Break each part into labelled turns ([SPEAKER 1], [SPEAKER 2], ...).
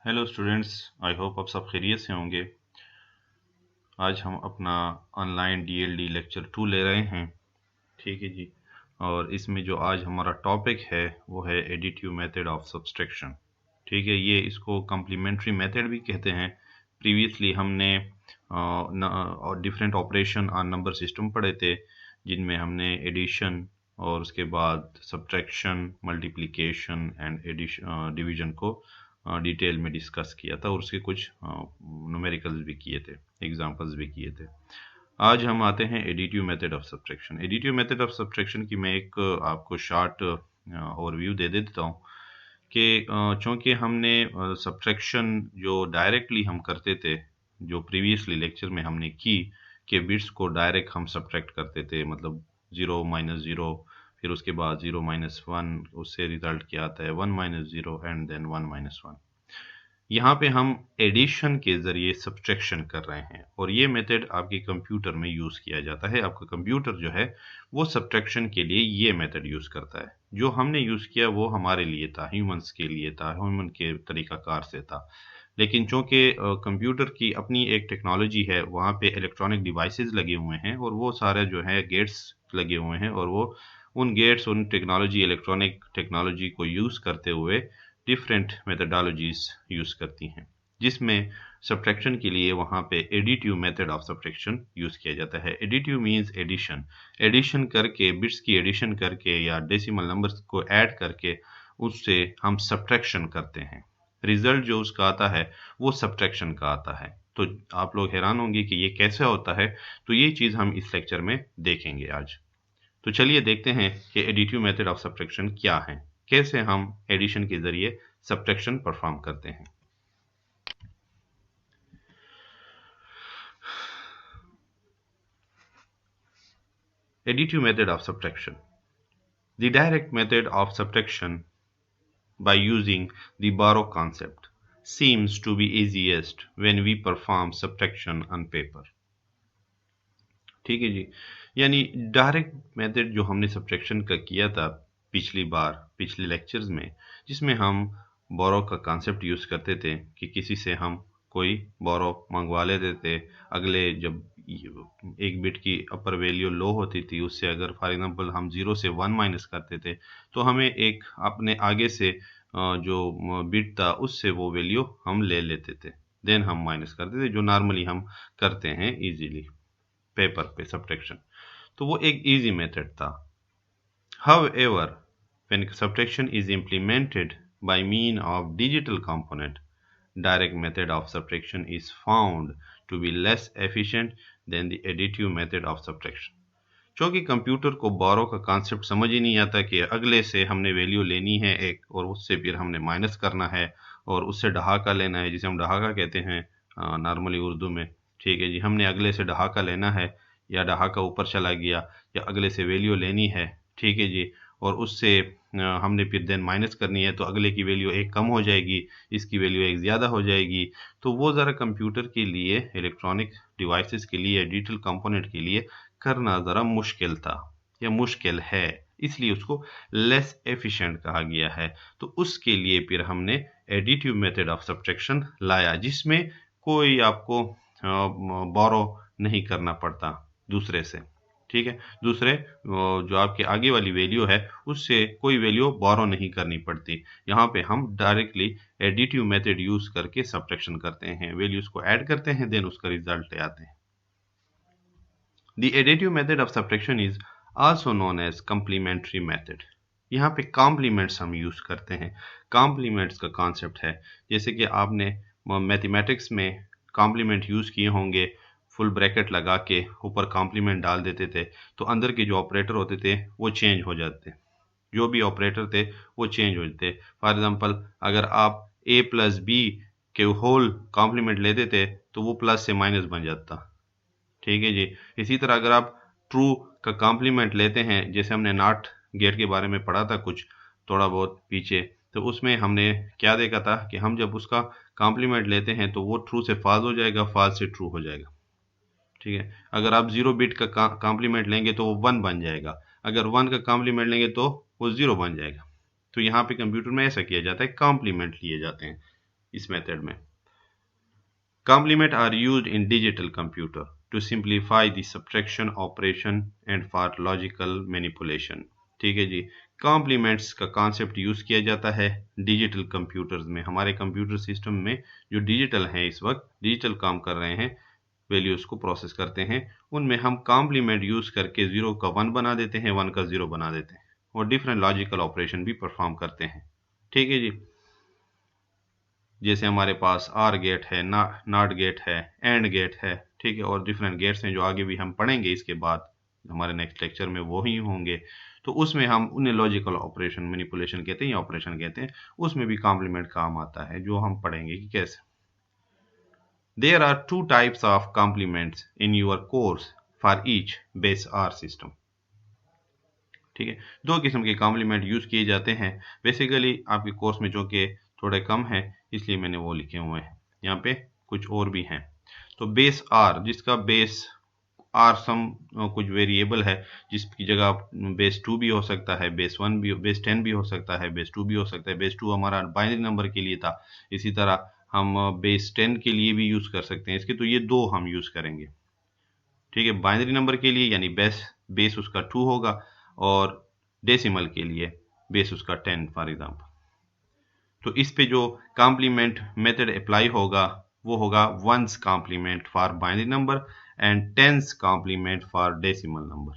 [SPEAKER 1] Hello students. I hope आप सब खैरियत से होंगे। आज हम अपना ऑनलाइन डीएलडी लेक्चर 2 ले रहे हैं। ठीक है जी। और इसमें जो आज हमारा टॉपिक है वो है एडिटिव मेथड ऑफ सब्सट्रैक्शन। ठीक है, ये इसको कम्प्लीमेंट्री मेथड भी कहते हैं। प्रीवियसली हमने और different operation on number system पढ़े थे, जिनमें हमने एडिशन और उसके बाद subtraction, multiplication and addition, division को डिटेल में डिस्कस किया था और उसके कुछ न्यूमेरिकल्स भी किए थे, एग्जांपल्स भी किए थे। आज हम आते हैं additive method of subtraction. Additive method of subtraction की मैं एक आपको शॉर्ट ओवरव्यू दे देता हूँ कि चूँकि हमने सब्ट्रैक्शन जो डायरेक्टली हम करते थे, जो प्रीवियसली लेक्चर में हमने की कि बिट्स को डायरेक्ट हम सब्ट्रैक्ट करते थे, मतलब 0 माइनस 0, फिर उसके बाद 0 माइनस 1, उससे रिजल्ट क्या आता है 1 माइनस 0 एंड देन 1 माइनस 1। यहाँ पे हम एडिशन के ज़रिए सब्ट्रैक्शन कर रहे हैं और ये मेथड आपके कंप्यूटर में यूज़ किया जाता है। आपका कंप्यूटर जो है वो सब्ट्रैक्शन के लिए ये मेथड यूज़ करता है। जो हमने यूज़ किया वो हमारे लिए था, ह्यूमंस के लिए था, ह्यूमन के तरीक़ाकार से था। लेकिन चूँकि कंप्यूटर की अपनी एक टेक्नोलॉजी है, वहाँ पे इलेक्ट्रॉनिक डिवाइसेस लगे हुए हैं और वो सारे जो है गेट्स लगे हुए हैं, और वो उन गेट्स, उन टेक्नोलॉजी, इलेक्ट्रॉनिक टेक्नोलॉजी को यूज़ करते हुए डिफरेंट मेथडोलॉजीज यूज़ करती हैं, जिसमें सब्ट्रैक्शन के लिए वहाँ पे additive method of subtraction use किया जाता है। एडिटिव मींस एडिशन, एडिशन करके, बिट्स की एडिशन करके या डेसिमल नंबर्स को ऐड करके उससे हम सब्ट्रैक्शन करते हैं। रिजल्ट जो उसका आता है वो सब्ट्रैक्शन का आता है। तो आप लोग हैरान होंगे कि ये कैसे होता है, तो ये चीज़ हम इस लेक्चर में देखेंगे आज। तो चलिए देखते हैं कि एडिटिव मेथड ऑफ सब्ट्रैक्शन क्या है, कैसे हम एडिशन के जरिए सब्ट्रैक्शन परफॉर्म करते हैं। Additive method of subtraction, the direct method of subtraction by using the borrow concept seems to be easiest when we perform subtraction on paper। ठीक है जी। यानी डायरेक्ट मेथड जो हमने सब्ट्रैक्शन का किया था पिछली बार, पिछले लेक्चर्स में, जिसमें हम बोरो का कॉन्सेप्ट यूज़ करते थे कि किसी से हम कोई बोरो मंगवा लेते थे। अगले जब एक बिट की अपर वैल्यू लो होती थी, उससे अगर फॉर एग्जांपल हम 0 से 1 माइनस करते थे तो हमें एक अपने आगे से जो बिट था उससे वो वैल्यू हम ले लेते थे, देन हम माइनस करते थे, जो नॉर्मली हम करते हैं इजीली पेपर पे सब्ट्रैक्शन। तो वो एक इजी मेथड था। However, when subtraction is implemented by mean of digital component, direct method of subtraction is found to be less efficient than the additive method of subtraction। क्योंकि computer को बोरो का concept समझ ही नहीं आता कि अगले से हमने वैल्यू लेनी है एक, और उससे फिर हमने माइनस करना है और उससे डहाका लेना है, जिसे हम डहाका कहते हैं नॉर्मली उर्दू में। ठीक है जी, हमने अगले से डहाका लेना है, या डहाका ऊपर चला गया, या अगले से वैल्यू लेनी है। ठीक है जी, और उससे हमने फिर देन माइनस करनी है, तो अगले की वैल्यू एक कम हो जाएगी, इसकी वैल्यू एक ज़्यादा हो जाएगी। तो वो ज़रा कंप्यूटर के लिए, इलेक्ट्रॉनिक डिवाइसेस के लिए, डिजिटल कंपोनेंट के लिए करना ज़रा मुश्किल था या मुश्किल है, इसलिए उसको लेस एफिशिएंट कहा गया है। तो उसके लिए फिर हमने एडिटिव मेथड ऑफ सब्ट्रैक्शन लाया, जिसमें कोई आपको बोरो नहीं करना पड़ता दूसरे से। ठीक है, दूसरे जो आपके आगे वाली वैल्यू है उससे कोई वैल्यू बोरो नहीं करनी पड़ती। यहाँ पे हम डायरेक्टली एडिटिव मेथड यूज करके सब्ट्रैक्शन करते हैं, वैल्यूज को ऐड करते हैं, देन उसका रिजल्ट ले आते हैं। The additive method of subtraction is also known as complementary method। यहाँ पे कॉम्प्लीमेंट्स हम यूज़ करते हैं। कॉम्प्लीमेंट्स का कॉन्सेप्ट है, जैसे कि आपने मैथमेटिक्स में कॉम्प्लीमेंट यूज़ किए होंगे, फुल ब्रैकेट लगा के ऊपर कॉम्प्लीमेंट डाल देते थे, तो अंदर के जो ऑपरेटर होते थे वो चेंज हो जाते, जो भी ऑपरेटर थे वो चेंज हो जाते। फॉर एग्जांपल, अगर आप a प्लस बी के होल कॉम्प्लीमेंट लेते थे तो वो प्लस से माइनस बन जाता। ठीक है जी। इसी तरह अगर आप ट्रू का कॉम्प्लीमेंट लेते हैं, जैसे हमने नॉट गेट के बारे में पढ़ा था कुछ थोड़ा बहुत पीछे, तो उसमें हमने क्या देखा था कि हम जब उसका कॉम्प्लीमेंट लेते हैं तो वो ट्रू से फॉल्स हो जाएगा, फॉल्स से ट्रू हो जाएगा। ठीक है, अगर आप 0 बिट का कॉम्प्लीमेंट लेंगे तो वो 1 बन जाएगा, अगर 1 का कॉम्प्लीमेंट लेंगे तो वो 0 बन जाएगा। तो यहाँ पे कंप्यूटर में ऐसा किया जाता है, कॉम्प्लीमेंट लिए जाते हैं। इस मेथड में। Complement are used in digital computer to simplify the subtraction operation and for logical manipulation। ठीक है जी, कॉम्प्लीमेंट्स का कॉन्सेप्ट यूज किया जाता है डिजिटल कंप्यूटर्स में। हमारे कंप्यूटर सिस्टम में जो डिजिटल हैं, इस वक्त डिजिटल काम कर रहे हैं, वैल्यूज को प्रोसेस करते हैं, उनमें हम कॉम्प्लीमेंट यूज करके 0 का 1 बना देते हैं, 1 का 0 बना देते हैं और डिफरेंट लॉजिकल ऑपरेशन भी परफॉर्म करते हैं। ठीक है जी, जैसे हमारे पास आर गेट है, नॉट गेट है, एंड गेट है, ठीक है, और डिफरेंट गेट्स हैं जो आगे भी हम पढ़ेंगे, इसके बाद हमारे नेक्स्ट लेक्चर में वो ही होंगे। तो उसमें हम उन्हें लॉजिकल ऑपरेशन मैनिपुलेशन कहते हैं या ऑपरेशन कहते हैं, उसमें भी कॉम्प्लीमेंट काम आता है, जो हम पढ़ेंगे कि कैसे। There are 2 types of complements in your course for each base R system. ठीक है, 2 किस्म के कॉम्प्लीमेंट यूज किए जाते हैं बेसिकली आपके कोर्स में, जो कि थोड़े कम है इसलिए मैंने वो लिखे हुए हैं। यहाँ पे कुछ और भी हैं। तो बेस आर, जिसका बेस आर सम कुछ वेरिएबल है, जिसकी जगह बेस 2 भी हो सकता है, बेस 1 भी, बेस 10 भी हो सकता है, बेस 2 भी हो सकता है। बेस 2 हमारा बाइनरी नंबर के लिए था, इसी तरह हम बेस 10 के लिए भी यूज कर सकते हैं इसके। तो ये 2 हम यूज करेंगे। ठीक है, बाइनरी नंबर के लिए यानी बेस उसका 2 होगा और डेसिमल के लिए बेस उसका 10 फॉर एग्जाम्पल। तो इस पे जो कॉम्प्लीमेंट मेथड अप्लाई होगा वो होगा 1's complement for binary number and 10's complement for decimal number.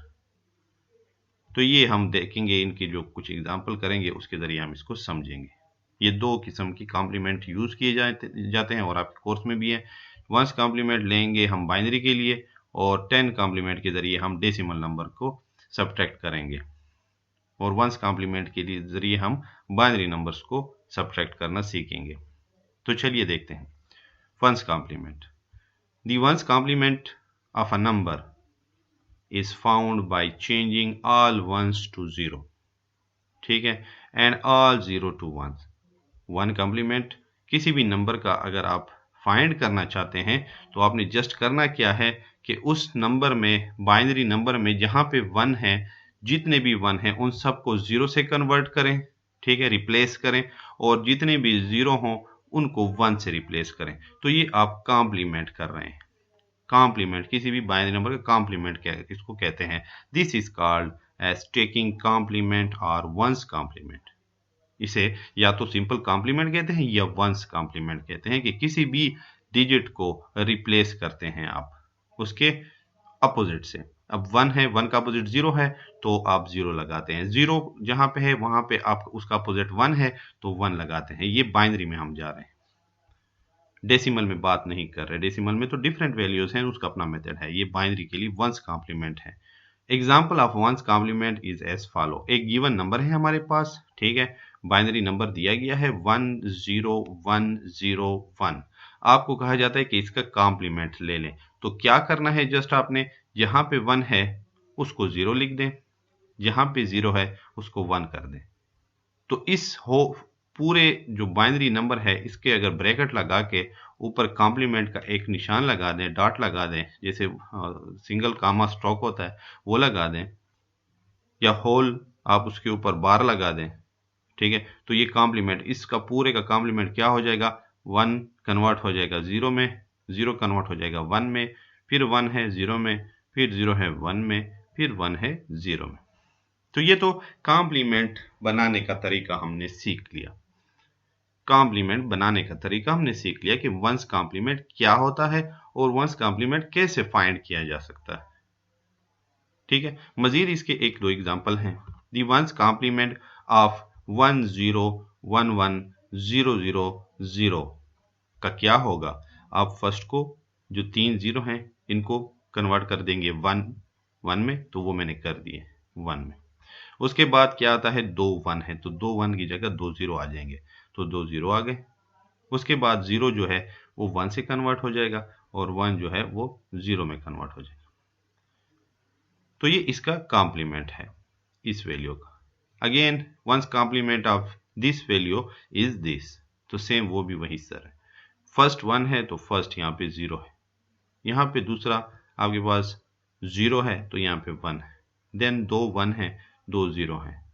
[SPEAKER 1] तो ये हम देखेंगे, इनके जो कुछ एग्जाम्पल करेंगे उसके जरिए हम इसको समझेंगे। ये 2 किस्म की कॉम्प्लीमेंट यूज किए जाते हैं और आपके कोर्स में भी है। 1's कॉम्प्लीमेंट लेंगे हम बाइनरी के लिए और 10 कॉम्प्लीमेंट के जरिए हम डेसिमल नंबर को सब्ट्रैक्ट करेंगे और 1's कॉम्प्लीमेंट के जरिए हम बाइनरी नंबर्स को सब्ट्रैक्ट करना सीखेंगे। तो चलिए देखते हैं 1's complement. The 1's complement of a number is found by changing all ones to 0, ठीक है, and all 0 to 1। 1 कॉम्प्लीमेंट किसी भी नंबर का अगर आप फाइंड करना चाहते हैं तो आपने जस्ट करना क्या है कि उस नंबर में, बाइनरी नंबर में जहां पे 1 है, जितने भी 1 हैं उन सबको 0 से कन्वर्ट करें, ठीक है, रिप्लेस करें, और जितने भी 0 हों उनको 1 से रिप्लेस करें। तो ये आप कॉम्प्लीमेंट कर रहे हैं। कॉम्प्लीमेंट, किसी भी बाइनरी नंबर का कॉम्प्लीमेंट इसको कहते हैं। This is called as taking complement और 1's कॉम्प्लीमेंट। इसे या तो सिंपल कॉम्प्लीमेंट कहते हैं या 1's कॉम्प्लीमेंट कहते हैं, कि किसी भी डिजिट को रिप्लेस करते हैं आप उसके अपोजिट से। अब 1 है, 1 का अपोजिट 0 है तो आप 0 लगाते हैं। 0 जहां पे है वहां पे आप उसका अपोजिट 1 है तो 1 लगाते हैं। ये बाइनरी में हम जा रहे हैं, डेसिमल में बात नहीं कर रहे। डेसिमल में तो डिफरेंट वैल्यूज हैं, उसका अपना मेथड है। ये बाइनरी के लिए 1's कॉम्प्लीमेंट है। Example of 1's complement is as follow. एक गिवन नंबर है हमारे पास, ठीक है, बाइनरी नंबर दिया गया है 10101। आपको कहा जाता है कि इसका कॉम्प्लीमेंट ले लें। तो क्या करना है, जस्ट आपने जहां पे 1 है उसको 0 लिख दें, जहां पे 0 है उसको 1 कर दें। तो इस पूरे जो बाइनरी नंबर है इसके अगर ब्रैकेट लगा के ऊपर कॉम्प्लीमेंट का एक निशान लगा दें, डॉट लगा दें, जैसे सिंगल कामा स्ट्रोक होता है वो लगा दें, या होल आप उसके ऊपर बार लगा दें, ठीक है, तो ये कॉम्प्लीमेंट, इसका पूरे का कॉम्प्लीमेंट क्या हो जाएगा, 1 कन्वर्ट हो जाएगा 0 में, 0 कन्वर्ट हो जाएगा 1 में, फिर 1 है 0 में, फिर 0 है 1 में, फिर 1 है 0 में। तो ये तो कॉम्प्लीमेंट बनाने का तरीका हमने सीख लिया। कॉम्प्लीमेंट बनाने का तरीका हमने सीख लिया कि 1's कॉम्प्लीमेंट क्या होता है और 1's कॉम्प्लीमेंट कैसे फाइंड किया जा सकता है। ठीक है, मजीद इसके 1-2 एग्जांपल हैं। दी 1's कॉम्प्लीमेंट ऑफ 10110000 का क्या होगा। आप फर्स्ट को जो 3 0 हैं इनको कन्वर्ट कर देंगे 1 में, तो वो मैंने कर दिए 1 में। उसके बाद क्या आता है, 2 1 है तो 2 1 की जगह 2 0 आ जाएंगे, तो 2 0 आ गए। उसके बाद 0 जो है वो 1 से कन्वर्ट हो जाएगा और 1 जो है वो 0 में कन्वर्ट हो जाएगा। तो ये इसका कॉम्प्लीमेंट है इस वैल्यू का। Again 1's complement of this value is this, तो सेम वो भी वही सर है। फर्स्ट 1 है तो फर्स्ट यहाँ पे 0 है, यहाँ पे दूसरा आपके पास 0 है तो यहाँ पे 1 है, देन 2 1 है 2 0 है,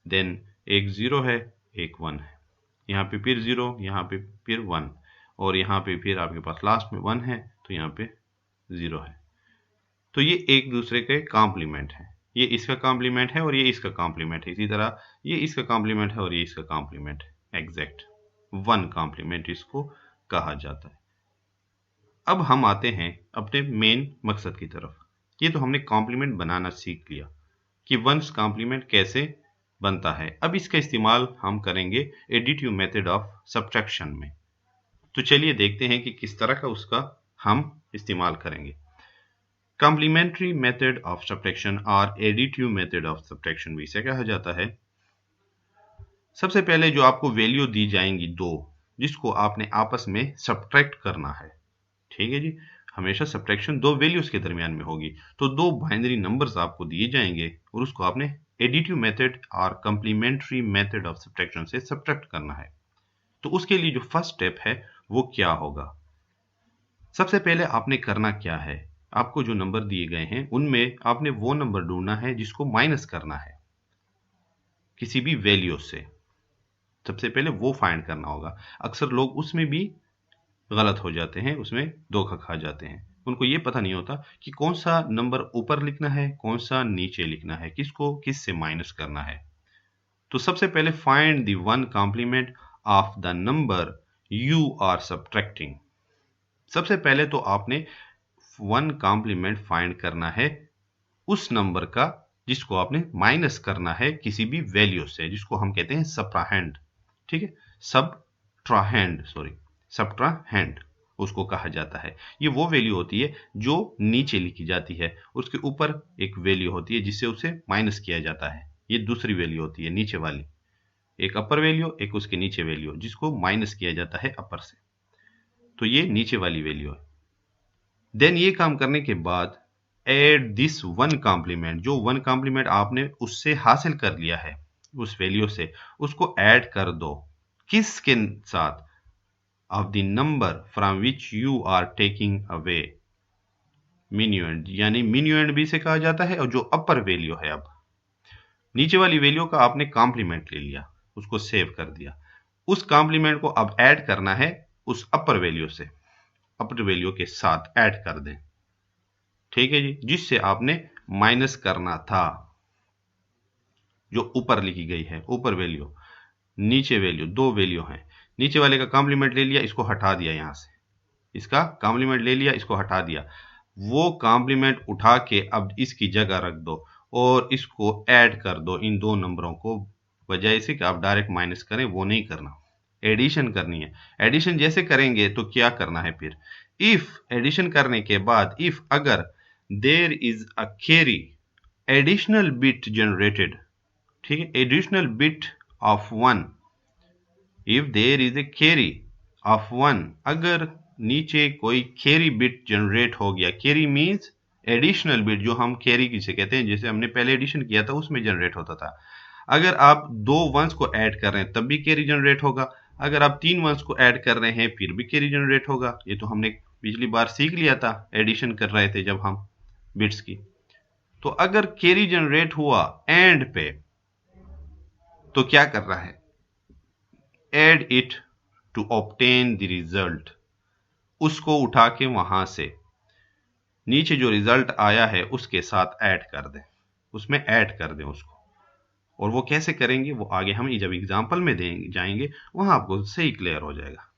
[SPEAKER 1] देन एक 0 है एक 1 है, यहाँ पे फिर 0, यहाँ पे फिर 1, और यहाँ पे फिर आपके पास लास्ट में 1 है तो यहाँ पे 0 है। तो ये एक दूसरे के कॉम्प्लीमेंट है, ये इसका कॉम्प्लीमेंट है और ये इसका कॉम्प्लीमेंट है, इसी तरह ये इसका कॉम्प्लीमेंट है और ये इसका कॉम्प्लीमेंट है। एग्जैक्ट वन कॉम्प्लीमेंट इसको कहा जाता है। अब हम आते हैं अपने मेन मकसद की तरफ। ये तो हमने कॉम्प्लीमेंट बनाना सीख लिया कि वंस कॉम्प्लीमेंट कैसे बनता है। अब इसका इस्तेमाल हम करेंगे एडिटिव मेथड ऑफ सब्ट्रैक्शन में। तो चलिए देखते हैं कि किस तरह का उसका हम इस्तेमाल करेंगे। कॉम्प्लीमेंट्री मेथड ऑफ सब्ट्रैक्शन और एडिटिव मेथड ऑफ सब्ट्रैक्शन भी इसे कहा जाता है। सबसे पहले जो आपको वैल्यू दी जाएंगी दो, जिसको आपने आपस में सब्ट्रैक्ट करना है, ठीक है जी। हमेशा सब्ट्रैक्शन दो वैल्यूज के दरमियान में होगी, तो दो बाइनरी नंबर्स आपको दिए जाएंगे और उसको आपने एडिटिव मेथड और कॉम्प्लीमेंट्री मेथड ऑफ सब्ट्रैक्शन से सब्ट्रैक्ट करना है। तो उसके लिए जो फर्स्ट स्टेप है वो क्या होगा? सबसे पहले आपने करना क्या है, आपको जो नंबर दिए गए हैं उनमें आपने वो नंबर ढूंढना है जिसको माइनस करना है किसी भी वैल्यू से। सबसे पहले वो फाइंड करना होगा। अक्सर लोग उसमें भी गलत हो जाते हैं, उसमें धोखा खा जाते हैं। उनको ये पता नहीं होता कि कौन सा नंबर ऊपर लिखना है, कौन सा नीचे लिखना है, किसको किस से माइनस करना है। तो सबसे पहले find the one complement of the number you are subtracting. सबसे पहले तो आपने वन कॉम्प्लीमेंट फाइंड करना है उस नंबर का जिसको आपने माइनस करना है किसी भी वैल्यू से, जिसको हम कहते हैं सब्ट्राहेंड, ठीक है। सब्ट्राहेंड उसको कहा जाता है। ये वो वैल्यू होती है जो नीचे लिखी जाती है, उसके ऊपर एक वैल्यू होती है जिससे उसे माइनस किया जाता है। ये दूसरी वैल्यू होती है नीचे वाली, एक अपर वैल्यू एक उसके नीचे वैल्यू जिसको माइनस किया जाता है अपर से। तो ये नीचे वाली वैल्यू है। देन ये काम करने के बाद एड दिस वन कॉम्प्लीमेंट, जो वन कॉम्प्लीमेंट आपने उससे हासिल कर लिया है उस वैल्यू से, उसको ऐड कर दो किसके साथ? Of the number from which you are taking away minuend, यानी मिन्यूएंड भी से कहा जाता है। और जो अपर वैल्यू है, अब नीचे वाली वैल्यू का आपने कॉम्प्लीमेंट ले लिया, उसको सेव कर दिया, उस कॉम्प्लीमेंट को अब ऐड करना है उस अपर वैल्यू से, अपर वैल्यू के साथ ऐड कर दें, ठीक है जी, जिससे आपने माइनस करना था। जो ऊपर लिखी गई है ऊपर वैल्यू, नीचे वैल्यू, दो वैल्यू हैं। नीचे वाले का कॉम्प्लीमेंट ले लिया, इसको हटा दिया, यहां से इसका कॉम्प्लीमेंट ले लिया, इसको हटा दिया। वो कॉम्प्लीमेंट उठा के अब इसकी जगह रख दो और इसको ऐड कर दो इन दो नंबरों को, बजाय से कि आप डायरेक्ट माइनस करें, वो नहीं करना, एडिशन करनी है। एडिशन जैसे करेंगे तो क्या करना है फिर? इफ एडिशन करने के बाद इफ अगर there is a carry additional bit generated, ठीक है, additional bit of 1, if there is a carry of 1, अगर नीचे कोई कैरी बिट जनरेट हो गया, कैरी मीन्स एडिशनल बिट, जो हम कैरी किसे कहते हैं, जैसे हमने पहले एडिशन किया था उसमें जनरेट होता था। अगर आप दो वंस को ऐड कर रहे हैं तब भी कैरी जनरेट होगा, अगर आप तीन वंस को ऐड कर रहे हैं फिर भी कैरी जनरेट होगा। ये तो हमने पिछली बार सीख लिया था, एडिशन कर रहे थे जब हम बिट्स की। तो अगर कैरी जनरेट हुआ एंड पे, तो क्या कर रहा है? Add it to obtain the result, उसको उठा के वहां से नीचे जो रिजल्ट आया है उसके साथ ऐड कर दें, उसमें ऐड कर दें उसको। और वो कैसे करेंगे वो आगे हम जब एग्जांपल में जाएंगे वहां आपको सही क्लियर हो जाएगा।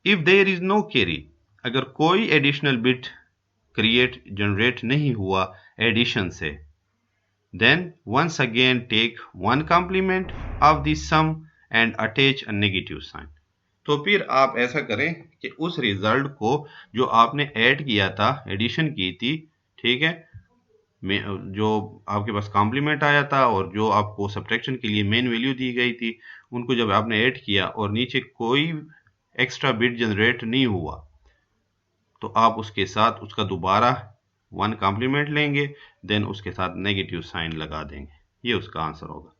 [SPEAKER 1] If there is no carry, अगर कोई एडिशनल बिट क्रिएट जनरेट नहीं हुआ एडिशन से, then once again take one complement of the sum and attach a negative sign. तो फिर आप ऐसा करें कि उस रिजल्ट को जो आपने ऐड किया था, एडिशन की थी, ठीक है, जो आपके पास कॉम्प्लीमेंट आया था और जो आपको सब्ट्रैक्शन के लिए मेन वैल्यू दी गई थी, उनको जब आपने ऐड किया और नीचे कोई एक्स्ट्रा बिट जनरेट नहीं हुआ, तो आप उसके साथ उसका दोबारा वन कॉम्प्लीमेंट लेंगे, देन उसके साथ नेगेटिव साइन लगा देंगे। ये उसका आंसर होगा।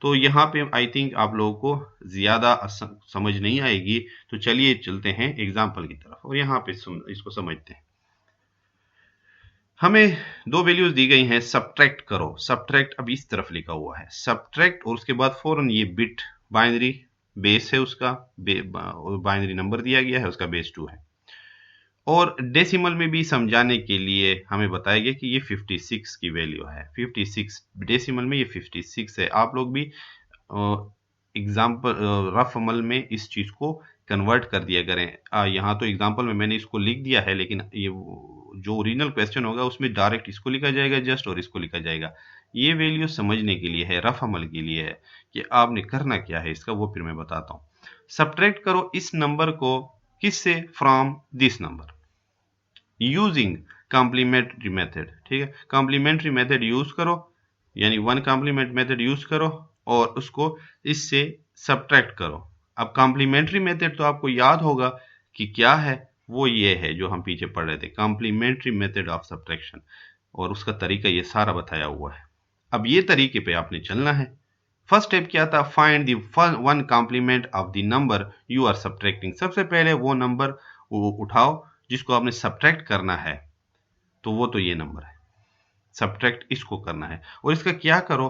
[SPEAKER 1] तो यहाँ पे आई थिंक आप लोगों को ज्यादा समझ नहीं आएगी, तो चलिए चलते हैं एग्जाम्पल की तरफ और यहाँ पे इसको समझते हैं। हमें दो वैल्यूज दी गई हैं, सब्ट्रैक्ट करो। सब्ट्रैक्ट अब इस तरफ लिखा हुआ है, सब्ट्रैक्ट, और उसके बाद फौरन ये बिट बाइनरी बेस है उसका, बाइनरी नंबर दिया गया है, उसका बेस 2 है। और डेसिमल में भी समझाने के लिए हमें बताया गया कि ये 56 की वैल्यू है। 56 डेसिमल में ये 56 है। आप लोग भी एग्जाम्पल रफ अमल में इस चीज को कन्वर्ट कर दिया करें। यहाँ तो एग्जाम्पल में मैंने इसको लिख दिया है, लेकिन ये जो ओरिजिनल क्वेश्चन होगा उसमें डायरेक्ट इसको लिखा जाएगा जस्ट, और इसको लिखा जाएगा। ये वैल्यू समझने के लिए है, रफ अमल के लिए है कि आपने करना क्या है इसका, वो फिर मैं बताता हूँ। सब्ट्रैक्ट करो इस नंबर को किससे, from this number using complementary method. ठीक है, कॉम्प्लीमेंट्री मेथड यूज करो, यानी वन कॉम्प्लीमेंट मेथड यूज करो और उसको इससे सब्ट्रैक्ट करो। अब कॉम्प्लीमेंट्री मेथड तो आपको याद होगा कि क्या है, वो ये है जो हम पीछे पढ़ रहे थे, कॉम्प्लीमेंट्री मेथड ऑफ सब्ट्रैक्शन, और उसका तरीका ये सारा बताया हुआ है। अब ये तरीके पे आपने चलना है। फर्स्ट स्टेप क्या था, find the one complement of the number you are subtracting. सबसे पहले वो नंबर वो उठाओ जिसको आपने सब्ट्रैक्ट करना है, तो वो तो ये नंबर है, सब्ट्रैक्ट इसको करना है, और इसका क्या करो,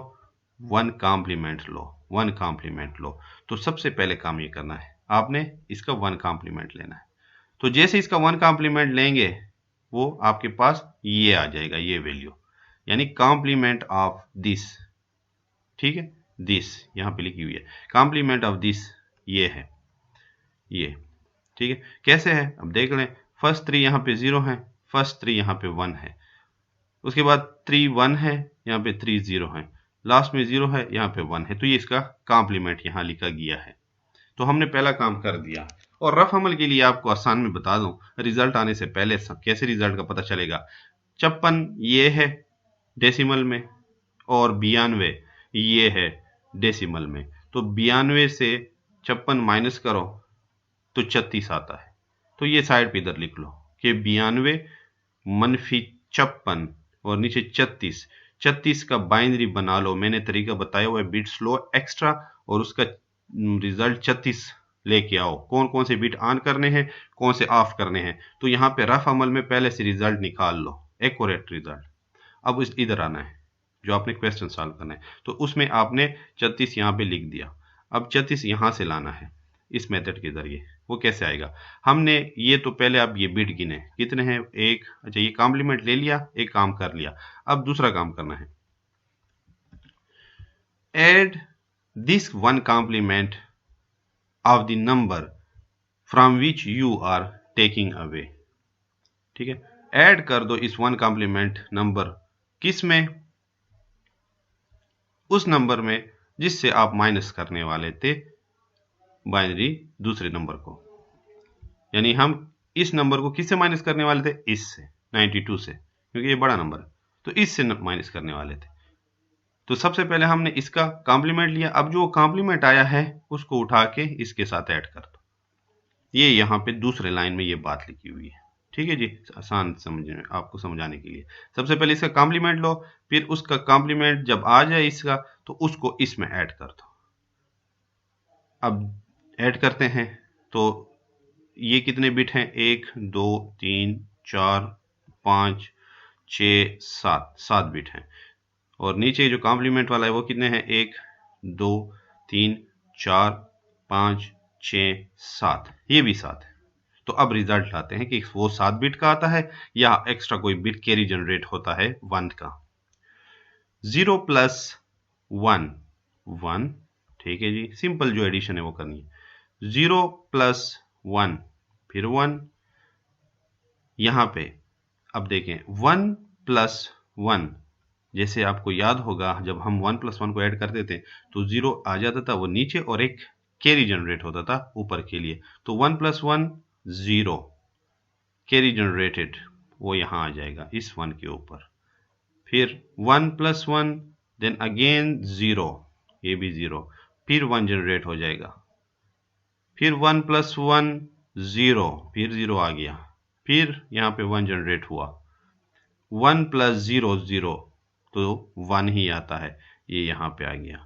[SPEAKER 1] वन कॉम्प्लीमेंट लो, वन कॉम्प्लीमेंट लो। तो सबसे पहले काम ये करना है, आपने इसका वन कॉम्प्लीमेंट लेना है। तो जैसे इसका वन कॉम्प्लीमेंट लेंगे वो आपके पास ये आ जाएगा, ये वैल्यू, यानी कॉम्प्लीमेंट ऑफ दिस। ठीक है, दिस यहां पे लिखी हुई है, कॉम्प्लीमेंट ऑफ दिस ये है, ये। ठीक है, कैसे है अब देख लें। फर्स्ट 3 यहाँ पे 0 है, फर्स्ट 3 यहाँ पे 1 है, उसके बाद 3 1 है, यहाँ पे 3 0 है, लास्ट में 0 है, यहाँ पे 1 है। तो ये इसका कॉम्प्लीमेंट यहाँ लिखा गया है। तो हमने पहला काम कर दिया। और रफ अमल के लिए आपको आसान में बता दूं, रिजल्ट आने से पहले कैसे रिजल्ट का पता चलेगा। 56 ये है डेसिमल में, और 92 ये है डेसिमल में। तो 92 से 56 माइनस करो तो 36 आता है। तो ये साइड पे इधर लिख लो कि 92 मनफी 56 और नीचे 36। 36 का बाइनरी बना लो, मैंने तरीका बताया हुआ है, बिट स्लो एक्स्ट्रा, और उसका रिजल्ट 36 लेके आओ। कौन कौन से बिट ऑन करने हैं, कौन से ऑफ करने हैं, तो यहाँ पे रफ अमल में पहले से रिजल्ट निकाल लो, एक्यूरेट रिजल्ट। अब इधर आना है जो आपने क्वेश्चन सॉल्व करना है, तो उसमें आपने 36 यहाँ पे लिख दिया। अब 36 यहाँ से लाना है इस मेथड के जरिए। वो कैसे आएगा, हमने ये तो पहले अब ये बिट गिने कितने हैं, एक। अच्छा, ये कॉम्प्लीमेंट ले लिया, एक काम कर लिया। अब दूसरा काम करना है, add this one complement of the number from which you are taking away. ठीक है, ऐड कर दो इस वन कॉम्प्लीमेंट नंबर किस में, उस नंबर में जिससे आप माइनस करने वाले थे बाइनरी दूसरे नंबर को। यानी हम इस नंबर को किससे माइनस करने वाले थे, इससे, 92 से, क्योंकि ये बड़ा नंबर है, तो इससे माइनस करने वाले थे। तो सबसे पहले हमने इसका कॉम्प्लीमेंट लिया। अब जो कॉम्प्लीमेंट आया है उसको उठा के इसके साथ ऐड कर दो। ये यहाँ पे दूसरे लाइन में ये बात लिखी हुई है। ठीक है जी, आसान समझने आपको समझाने के लिए। सबसे पहले इसका कॉम्प्लीमेंट लो, फिर उसका कॉम्प्लीमेंट जब आ जाए इसका, तो उसको इसमें ऐड कर दो। अब ऐड करते हैं, तो ये कितने बिट हैं, 1 2 3 4 5 6 7 बिट हैं। और नीचे जो कॉम्प्लीमेंट वाला है वो कितने हैं, 1 2 3 4 5 6 7, ये भी 7 है। तो अब रिजल्ट लाते हैं कि वो 7 बिट का आता है या एक्स्ट्रा कोई बिट कैरी जनरेट होता है 1 का। 0 प्लस 1 1, ठीक है जी, सिंपल जो एडिशन है वो करनी है। 0 प्लस 1 फिर 1, यहां पे अब देखें 1 प्लस 1, जैसे आपको याद होगा जब हम 1 प्लस 1 को ऐड करते थे तो 0 आ जाता था वो नीचे, और एक कैरी जनरेट होता था ऊपर के लिए। तो 1 प्लस 1 0, कैरी जनरेटेड वो यहां आ जाएगा इस 1 के ऊपर। फिर 1 प्लस 1 देन अगेन 0, ये भी 0, फिर 1 जनरेट हो जाएगा। फिर 1 प्लस 1 0, फिर 0 आ गया, फिर यहाँ पे 1 जनरेट हुआ। 1 प्लस 0 0, तो 1 ही आता है, ये यहाँ पे आ गया।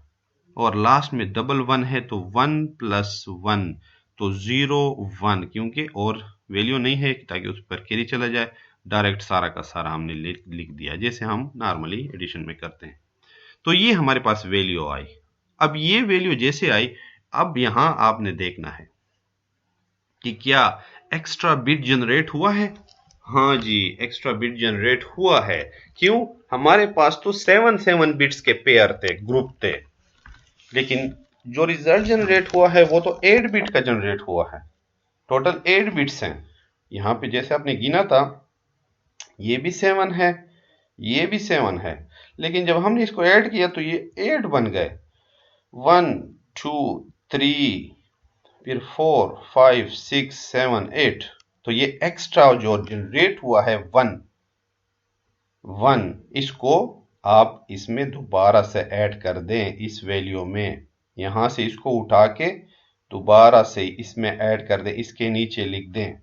[SPEAKER 1] और लास्ट में डबल 1 है तो 1 प्लस 1, तो 0 1, क्योंकि और वैल्यू नहीं है ताकि उस पर कैरी चला जाए, डायरेक्ट सारा का सारा हमने लिख दिया जैसे हम नॉर्मली एडिशन में करते हैं। तो ये हमारे पास वैल्यू आई। अब ये वैल्यू जैसे आई, अब यहां आपने देखना है कि क्या एक्स्ट्रा बिट जनरेट हुआ है। हाँ जी, एक्स्ट्रा बिट जनरेट हुआ है। क्यों? हमारे पास तो 7 बिट्स के पेयर थे, ग्रुप थे, लेकिन जो रिजल्ट जनरेट हुआ है वो तो 8 बिट का जनरेट हुआ है। टोटल 8 बिट्स हैं। यहां पे जैसे आपने गिना था, ये भी 7 है, ये भी 7 है, लेकिन जब हमने इसको ऐड किया तो ये 8 बन गए। 1 2 3 फिर 4 5 6 7 8। तो ये एक्स्ट्रा जो जनरेट हुआ है 1, इसको आप इसमें दोबारा से ऐड कर दें इस वैल्यू में। यहां से इसको उठा के दोबारा से इसमें ऐड कर दें, इसके नीचे लिख दें।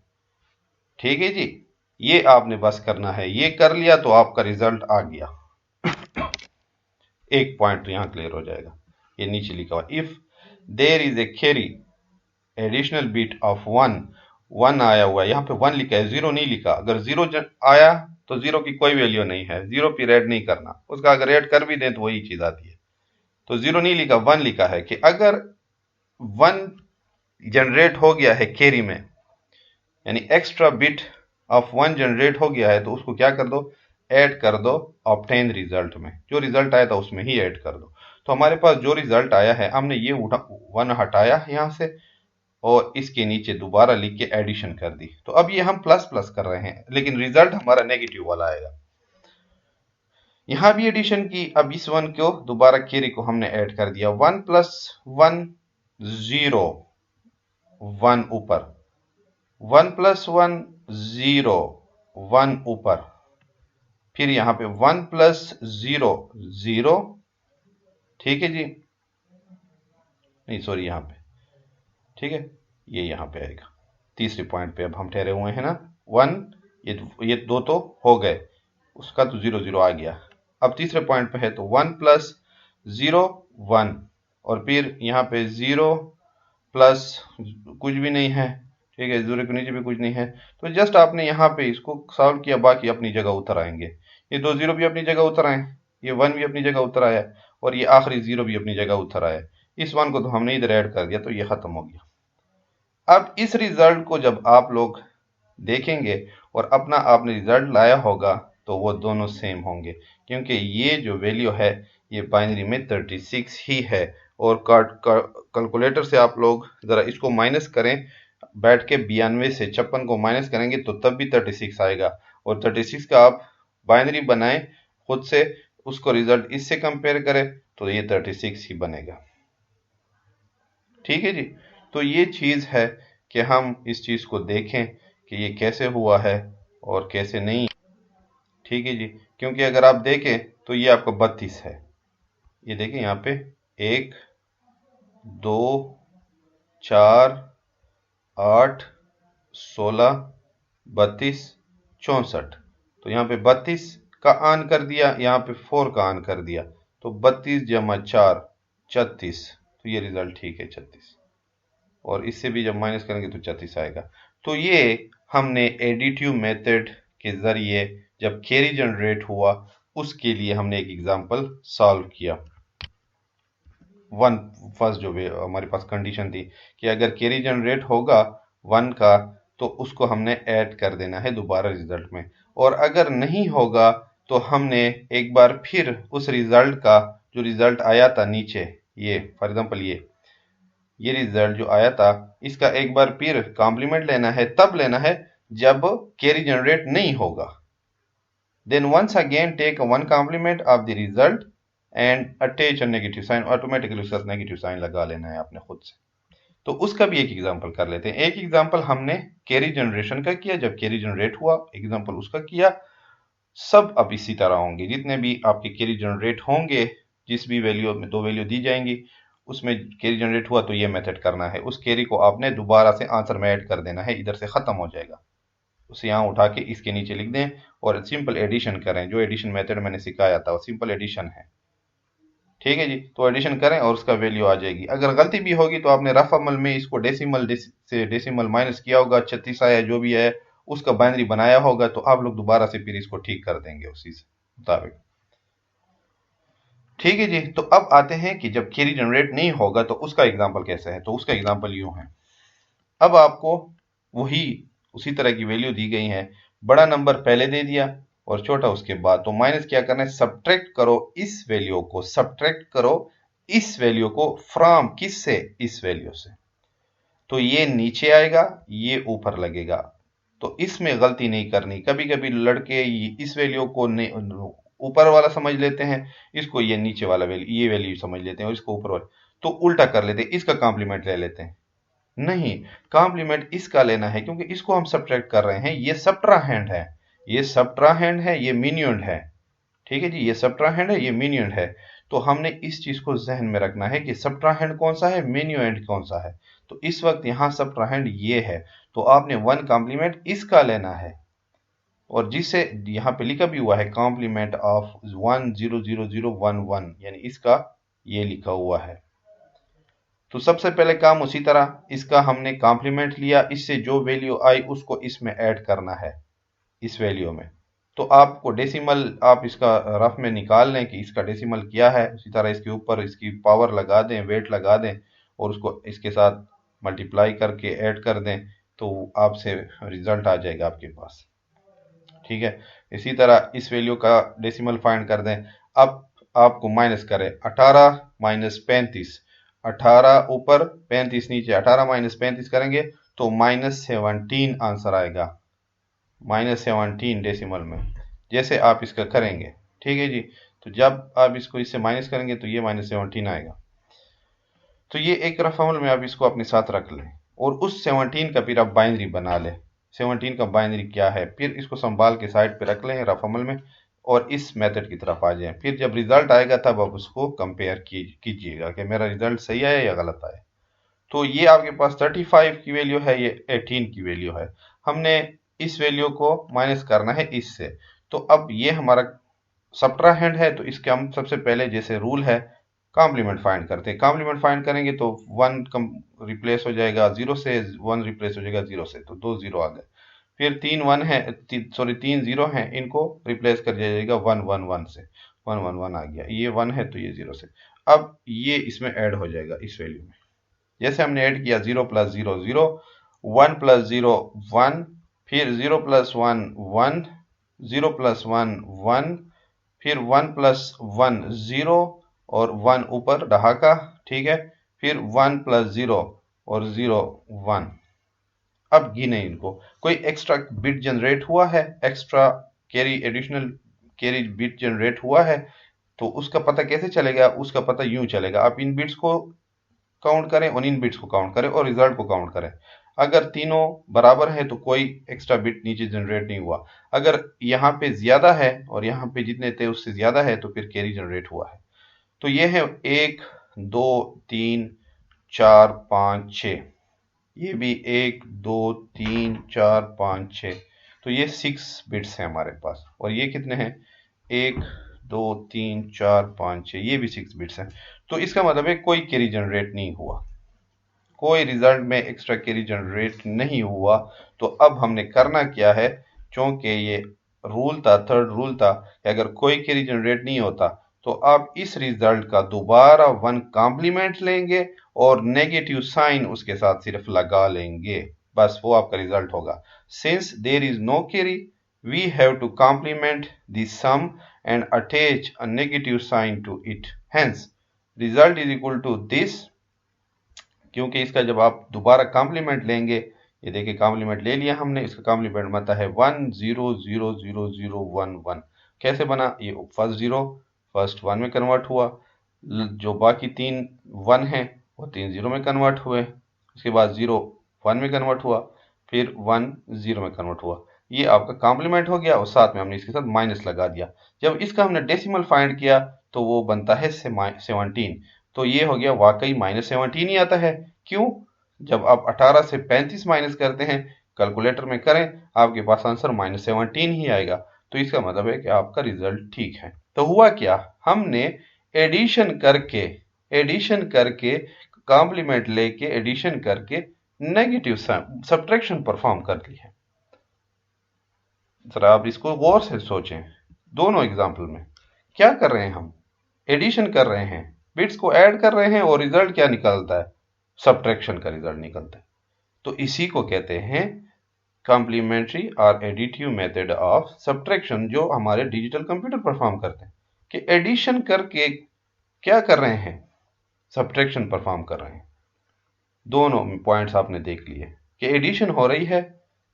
[SPEAKER 1] ठीक है जी, ये आपने बस करना है। ये कर लिया तो आपका रिजल्ट आ गया। एक पॉइंट यहां क्लियर हो जाएगा। ये नीचे लिखा हुआ, if there is a carry additional bit of 1 आया हुआ है, यहाँ पे 1 लिखा है, 0 नहीं लिखा। अगर 0 आया तो 0 की कोई वैल्यू नहीं है, 0 पे ऐड नहीं करना, उसका अगर ऐड कर भी दें तो वही चीज आती है। तो 0 नहीं लिखा, 1 लिखा है कि अगर 1 जनरेट हो गया है कैरी में, यानी एक्स्ट्रा बिट ऑफ 1 जनरेट हो गया है, तो उसको क्या कर दो, ऐड कर दो ऑब्टेन रिजल्ट में। जो रिजल्ट आया था उसमें ही ऐड कर दो। तो हमारे पास जो रिजल्ट आया है, हमने ये 1 हटाया यहां से और इसके नीचे दोबारा लिख के एडिशन कर दी। तो अब ये हम प्लस प्लस कर रहे हैं, लेकिन रिजल्ट हमारा नेगेटिव वाला आएगा। यहां भी एडिशन की। अब इस 1 को दोबारा कैरी को हमने ऐड कर दिया। 1 + 1 0, 1 ऊपर, 1 + 1 0, 1 ऊपर, फिर यहां पे 1 + 0 0। ठीक है जी, नहीं सॉरी, यहां पे ठीक है, ये यहां पे आएगा। तीसरे पॉइंट पे अब हम ठहरे हुए हैं ना। 1, ये दो तो हो गए, उसका तो 0 0 आ गया। अब तीसरे पॉइंट पे है तो 1 + 0 1, और फिर यहाँ पे 0 प्लस कुछ भी नहीं है। ठीक है, 0 के नीचे भी कुछ नहीं है। तो जस्ट आपने यहाँ पे इसको सॉल्व किया, बाकी अपनी जगह उतर आएंगे। ये 2 0 भी अपनी जगह उतर आए, ये 1 भी अपनी जगह उतर आया, और ये आखिरी 0 भी अपनी जगह उतर आया। इस 1 को तो हमने इधर ऐड कर दिया, तो ये खत्म हो गया। अब इस रिजल्ट को जब आप लोग देखेंगे और अपना आपने रिजल्ट लाया होगा, तो वो दोनों सेम होंगे, क्योंकि ये जो वैल्यू है ये बाइनरी में 36 ही है। और कैलकुलेटर से आप लोग जरा इसको माइनस करें, बैठ के 92 से 56 को माइनस करेंगे तो तब भी 36 आएगा। और 36 का आप बाइनरी बनाएं खुद से, उसको रिजल्ट इससे कंपेयर करें तो ये 36 ही बनेगा। ठीक है जी, तो ये चीज है कि हम इस चीज को देखें कि ये कैसे हुआ है और कैसे नहीं। ठीक है जी, क्योंकि अगर आप देखें तो ये आपका 32 है। ये देखें यहाँ पे 1 2 4 8 16 32 64। तो यहाँ पे 32 का ऑन कर दिया, यहाँ पे 4 का ऑन कर दिया, तो 32 + 4 36। तो ये रिजल्ट ठीक है 36, और इससे भी जब माइनस करेंगे तो 36 आएगा। तो ये हमने एडिटिव मेथड के जरिए जब कैरी जनरेट हुआ उसके लिए हमने एक एग्जांपल सॉल्व किया। फर्स्ट जो हमारे पास कंडीशन थी कि अगर कैरी जनरेट होगा 1 का, तो उसको हमने ऐड कर देना है दोबारा रिजल्ट में, और अगर नहीं होगा तो हमने एक बार फिर उस रिजल्ट का, जो रिजल्ट आया था नीचे, ये फॉर एग्जांपल ये रिजल्ट जो आया था, इसका एक बार फिर कॉम्प्लीमेंट लेना है। तब लेना है जब कैरी जनरेट नहीं होगा। Then once again take one complement of the result and attach a negative sign, automatically उसका नेगेटिव साइन लगा लेना है आपने खुद से। तो उसका भी एक एग्जांपल कर लेते हैं। एक एग्जांपल हमने कैरी जनरेशन का किया, जब कैरी जनरेट हुआ एग्जांपल उसका किया। सब अब इसी तरह होंगे, जितने भी आपके कैरी जनरेट होंगे, जिस भी वैल्यू में 2 वैल्यू दी जाएंगी, उसमें कैरी जनरेट हुआ तो ये मेथड करना है। उस कैरी को आपने दोबारा से आंसर में ऐड कर देना है, इधर से खत्म हो जाएगा। उसे यहाँ उठा के इसके नीचे लिख दें और सिंपल एडिशन करें। जो एडिशन मेथड मैंने सिखाया था वो सिंपल एडिशन है। ठीक है जी, तो एडिशन करें और उसका वैल्यू आ जाएगी। अगर गलती भी होगी तो आपने रफ अमल में इसको डेसिमल से डेसिमल माइनस किया होगा, 36 आया जो भी है, उसका बाइनरी बनाया होगा, तो आप लोग दोबारा से फिर इसको ठीक कर देंगे उसी से मुताबिक। ठीक है जी। तो अब आते हैं कि जब कैरी जनरेट नहीं होगा तो उसका एग्जाम्पल कैसे है। तो उसका एग्जाम्पल यूं है, अब आपको वही उसी तरह की वैल्यू दी गई है, बड़ा नंबर पहले दे दिया और छोटा उसके बाद। तो माइनस क्या करना है, सब्ट्रैक्ट करो इस वैल्यू को, सब्ट्रैक्ट करो इस वैल्यू को फ्रॉम किससे, इस वैल्यू से। तो ये नीचे आएगा, ये ऊपर लगेगा। तो इसमें गलती नहीं करनी। कभी कभी लड़के इस वैल्यू को ऊपर वाला समझ लेते हैं, इसको ये नीचे वाला वैल्यू, ये वैल्यू समझ लेते हैं और इसको ऊपर वाला, तो उल्टा कर लेते हैं, इसका कॉम्प्लीमेंट ले लेते हैं। नहीं, कॉम्प्लीमेंट इसका लेना है क्योंकि इसको हम सब्ट्रैक्ट कर रहे हैं। ये सबट्राहेंड है, ये सबट्राहेंड है, ये मिन्यूएंड है। ठीक है जी, ये सबट्राहेंड है, ये मिन्यूएंड है। तो हमने इस चीज को जहन में रखना है कि सबट्राहेंड कौन सा है, मिन्यूएंड कौन सा है। तो इस वक्त यहाँ सबट्राहेंड ये है, तो आपने वन कॉम्प्लीमेंट इसका लेना है, और जिसे यहाँ पे लिखा भी हुआ है कॉम्प्लीमेंट ऑफ 100011, यानी इसका ये लिखा हुआ है। तो सबसे पहले काम उसी तरह, इसका हमने कॉम्प्लीमेंट लिया, इससे जो वैल्यू आई उसको इसमें ऐड करना है, इस वैल्यू में। तो आपको डेसिमल आप इसका रफ में निकाल लें कि इसका डेसिमल क्या है। उसी तरह इसके ऊपर इसकी पावर लगा दें, वेट लगा दें और उसको इसके साथ मल्टीप्लाई करके ऐड कर दें, तो आपसे रिजल्ट आ जाएगा आपके पास। ठीक है, इसी तरह इस वैल्यू का डेसिमल फाइंड कर दें। अब आपको माइनस करें, 18 माइनस 35, 18 ऊपर 35 नीचे, 18 माइनस 35 करेंगे तो -17 आंसर आएगा, -17 डेसिमल में, जैसे आप इसका करेंगे। ठीक है जी, तो जब आप इसको इससे माइनस करेंगे तो ये -17 आएगा। तो ये एक रफ अमल में आप इसको अपने साथ रख लें और उस 17 का फिर आप बाइनरी बना लें। 17 का बाइनरी क्या है, फिर इसको संभाल के साइड पे रख लें रफ अमल में और इस मेथड की तरफ आ जाएं। फिर जब रिजल्ट आएगा तब आप उसको कंपेयर कीजिएगा कि मेरा रिजल्ट सही आया या गलत आया। तो ये आपके पास 35 की वैल्यू है, ये 18 की वैल्यू है। हमने इस वैल्यू को माइनस करना है इससे। तो अब ये हमारा सबट्राहेंड है, तो इसके हम सबसे पहले जैसे रूल है कॉम्प्लीमेंट फाइंड करते हैं। कॉम्प्लीमेंट फाइंड करेंगे तो 1 रिप्लेस हो जाएगा 0 से, 1 रिप्लेस हो जाएगा 0 से, तो 2 0 आ गए। फिर 3 1 है, सॉरी 3 0 है, इनको रिप्लेस कर दिया जाएगा 1 1 1 से, 1 1 1 आ गया। ये 1 है तो ये 0 से, अब ये इसमें ऐड हो जाएगा इस वैल्यू में। जैसे हमने ऐड किया 0 प्लस 0 0, 1 प्लस 0 1, फिर 0 प्लस 1 1, 0 प्लस 1 1, फिर 1 प्लस 1 0 और 1 ऊपर दहाका। ठीक है, फिर 1 प्लस 0 और 0 1। अब गिने इनको, कोई एक्स्ट्रा बिट जनरेट हुआ है, extra carry, additional carry bit generate हुआ है, तो उसका पता कैसे चलेगा, उसका पता यूं चलेगा, आप इन बिट्स को काउंट करें और इन बिट्स को काउंट करें और रिजल्ट को काउंट करें। अगर तीनों बराबर है तो कोई एक्स्ट्रा बिट नीचे जनरेट नहीं हुआ। अगर यहाँ पे ज्यादा है और यहाँ पे जितने थे उससे ज्यादा है तो फिर कैरी जनरेट हुआ है। तो ये है 1 2 3 4 5 6, ये भी 1 2 3 4 5 6, तो ये 6 बिट्स हैं हमारे पास। और ये कितने हैं, 1 2 3 4 5 6, ये भी 6 बिट्स हैं। तो इसका मतलब है कोई कैरी जनरेट नहीं हुआ, कोई रिजल्ट में एक्स्ट्रा कैरी जनरेट नहीं हुआ। तो अब हमने करना क्या है, क्योंकि ये रूल था, थर्ड रूल था कि अगर कोई कैरी जनरेट नहीं होता तो आप इस रिजल्ट का दोबारा 1 कॉम्प्लीमेंट लेंगे और नेगेटिव साइन उसके साथ सिर्फ लगा लेंगे, बस वो आपका रिजल्ट होगा। Since there is no carry, we have to complement the sum and attach a negative sign to it. Hence, result is equal to this। क्योंकि इसका जब आप दोबारा कॉम्प्लीमेंट लेंगे, ये देखिए कॉम्प्लीमेंट ले लिया हमने, इसका कॉम्प्लीमेंट बनता है 1 0 0 0 0 1 1। कैसे बना, ये फर्स्ट 0 फर्स्ट 1 में कन्वर्ट हुआ, जो बाकी 3 1 हैं वो 3 0 में कन्वर्ट हुए, उसके बाद 0 1 में कन्वर्ट हुआ, फिर 1 0 में कन्वर्ट हुआ। ये आपका कॉम्प्लीमेंट हो गया और साथ में हमने इसके साथ माइनस लगा दिया। जब इसका हमने डेसिमल फाइंड किया तो वो बनता है 17। तो ये हो गया वाकई -17 ही आता है। क्यों, जब आप 18 से 35 माइनस करते हैं, कैलकुलेटर में करें, आपके पास आंसर -17 ही आएगा। तो इसका मतलब है कि आपका रिजल्ट ठीक है। तो हुआ क्या, हमने एडिशन करके कॉम्प्लीमेंट लेके एडिशन करके नेगेटिव सब्ट्रैक्शन परफॉर्म कर ली है। जरा आप इसको गौर से सोचें, दोनों एग्जाम्पल में क्या कर रहे हैं हम, एडिशन कर रहे हैं, बिट्स को ऐड कर रहे हैं और रिजल्ट क्या निकलता है, सब्ट्रैक्शन का रिजल्ट निकलता है। तो इसी को कहते हैं कॉम्प्लीमेंट्री और एडिटिव मेथड ऑफ सब्ट्रैक्शन, जो हमारे डिजिटल कंप्यूटर परफॉर्म करते हैं कि एडिशन करके क्या कर रहे हैं, सब्ट्रैक्शन परफॉर्म कर रहे हैं। दोनों पॉइंट्स आपने देख लिए कि एडिशन हो रही है,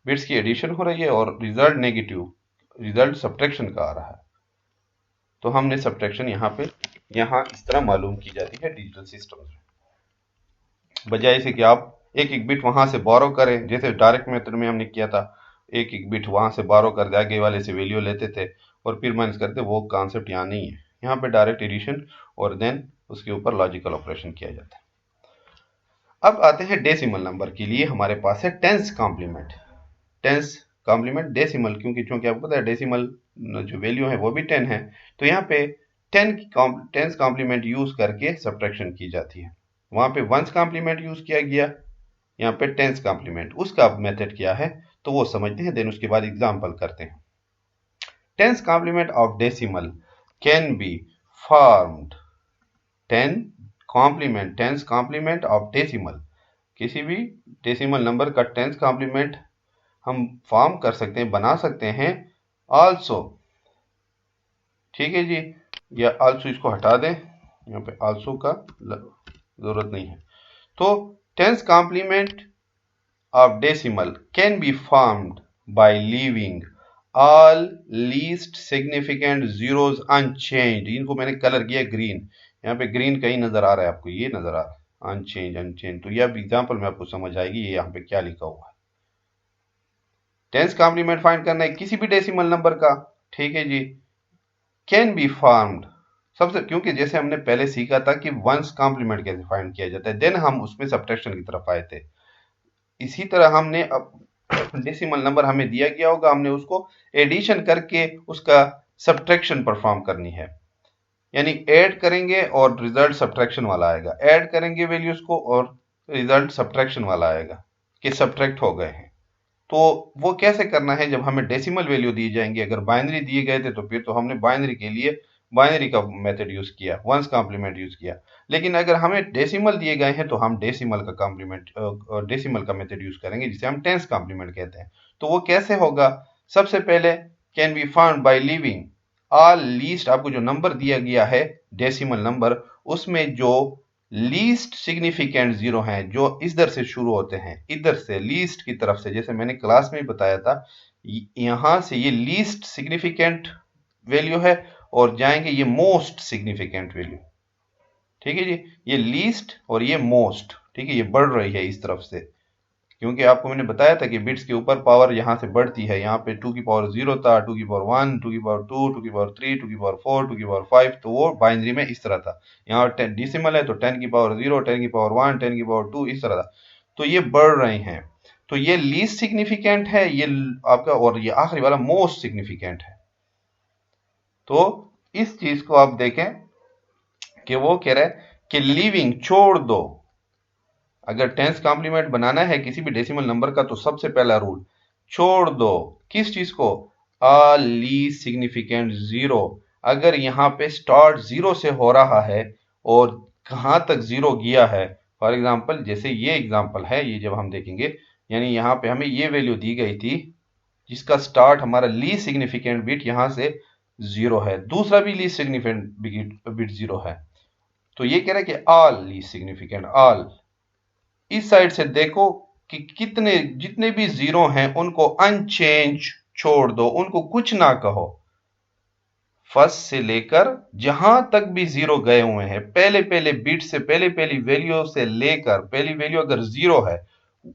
[SPEAKER 1] बिट्स की एडिशन हो रही है और रिजल्ट नेगेटिव, रिजल्ट सब्ट्रैक्शन का आ रहा है। तो हमने सब्ट्रैक्शन यहाँ इस तरह मालूम की जाती है डिजिटल सिस्टम में, बजाय से कि आप एक एक बिट वहां से बोरो करें, जैसे डायरेक्ट मेथड में हमने किया था, एक एक बिट वहां से बोरो कर आगे वाले से वैल्यू लेते थे और फिर माइनस करते। वो कॉन्सेप्ट यहाँ नहीं है, यहाँ पे डायरेक्ट एडिशन और देन उसके ऊपर लॉजिकल ऑपरेशन किया जाता है। अब आते हैं डेसिमल नंबर के लिए, हमारे पास है ten's complement. Ten's complement decimal, क्योंकि आपको पता है डेसिमल जो वैल्यू है वो भी 10 है, तो यहाँ पे टेंस कॉम्प्लीमेंट यूज करके सब्ट्रैक्शन की जाती है। वहां पे वंस कॉम्प्लीमेंट यूज किया गया, यहाँ पे टेंस कॉम्प्लीमेंट, उसका मेथड क्या है तो वो समझते हैं, देन उसके बाद एग्जांपल करते हैं। Ten's complement of decimal can be formed, ten's complement of decimal, किसी भी डेसिमल नंबर का टेंस कॉम्प्लीमेंट हम फॉर्म कर सकते हैं, बना सकते हैं। आल्सो, ठीक है जी, या आल्सो इसको हटा दें, यहाँ पे आल्सो का जरूरत नहीं है। तो ten's complement of decimal can be formed by leaving all least significant zeros unchanged. इनको मैंने कलर किया ग्रीन, यहाँ पे ग्रीन कहीं नजर आ रहा है आपको, ये नजर आ रहा है अनचेंज। तो यह एग्जांपल में आपको समझ आएगी ये यहाँ पे क्या लिखा हुआ है। टेंस कॉम्प्लीमेंट फाइंड करना है किसी भी डेसिमल नंबर का, ठीक है जी। कैन बी फॉर्म्ड, सबसे, क्योंकि जैसे हमने पहले सीखा था कि वंस कॉम्प्लीमेंट कैसे फाइंड किया जाता है, देन हम उसमें सब्ट्रैक्शन की तरफ आए थे। इसी तरह हमने अब डेसिमल नंबर हमें दिया गया होगा, हमने उसको एडिशन करके उसका सब्ट्रैक्शन परफॉर्म करनी है, यानी ऐड करेंगे और रिजल्ट सब्ट्रैक्शन वाला आएगा, ऐड करेंगे वैल्यूज को और रिजल्ट सब्ट्रैक्शन वाला आएगा कि सब्ट्रैक्ट हो गए हैं। तो वो कैसे करना है, जब हमें डेसिमल वैल्यू दिए जाएंगे, अगर बाइनरी दिए गए थे तो फिर तो हमने बाइनरी के लिए बाइनरी का मेथड यूज किया, वंस कॉम्प्लीमेंट यूज किया। लेकिन अगर हमें डेसिमल दिए गए हैं तो हम डेसिमल का मेथड यूज करेंगे, जिसे हम टेंस कॉम्प्लीमेंट कहते हैं। तो वो कैसे होगा, सबसे पहले can be found by leaving all least, आपको जो नंबर दिया गया है डेसिमल नंबर, उसमें जो लीस्ट सिग्निफिकेंट जीरो हैं, जो इधर से शुरू होते हैं, इधर से लीस्ट की तरफ से, जैसे मैंने क्लास में बताया था, यहां से ये लीस्ट सिग्निफिकेंट वैल्यू है और जाएंगे ये मोस्ट सिग्निफिकेंट वैल्यू, ठीक है जी। ये लीस्ट और ये मोस्ट, ठीक है, ये बढ़ रही है इस तरफ से, क्योंकि आपको मैंने बताया था कि बिट्स के ऊपर पावर यहां से बढ़ती है। यहाँ पे 2 की पावर 0 था, 2 की पावर 1, 2 की पावर 2, 2 की पावर 3, 2 की पावर 4, 2 की पावर 5, तो वो बाइनरी में इस तरह था। यहाँ 10 डिसिमल है तो 10 की पावर 0, 10 की पावर 1, 10 की पावर 2, इस तरह था। तो ये बढ़ रहे हैं, तो ये लीस्ट सिग्निफिकेंट है ये आपका, और ये आखिरी वाला मोस्ट सिग्निफिकेंट है। तो इस चीज को आप देखें कि वो कह रहा है कि लीविंग, छोड़ दो, अगर टेंस कॉम्प्लीमेंट बनाना है किसी भी डेसिमल नंबर का तो सबसे पहला रूल, छोड़ दो किस चीज को, आ लीस्ट सिग्निफिकेंट जीरो। अगर यहाँ पे स्टार्ट जीरो से हो रहा है और कहां तक जीरो गया है, फॉर एग्जांपल जैसे ये एग्जांपल है, ये जब हम देखेंगे, यानी यहाँ पे हमें ये वैल्यू दी गई थी जिसका स्टार्ट हमारा लीस्ट सिग्निफिकेंट बिट यहां से जीरो है, दूसरा भी लीस्ट सिग्निफिकेंट बिट जीरो है। तो ये कह रहा है कि ऑल लीस्ट सिग्निफिकेंट, ऑल, इस साइड से देखो कि कितने, जितने भी जीरो हैं उनको अनचेंज छोड़ दो, उनको कुछ ना कहो। फर्स्ट से लेकर जहां तक भी जीरो गए हुए हैं, पहले पहले बीट से, पहली वैल्यू से लेकर, पहली वैल्यू अगर जीरो है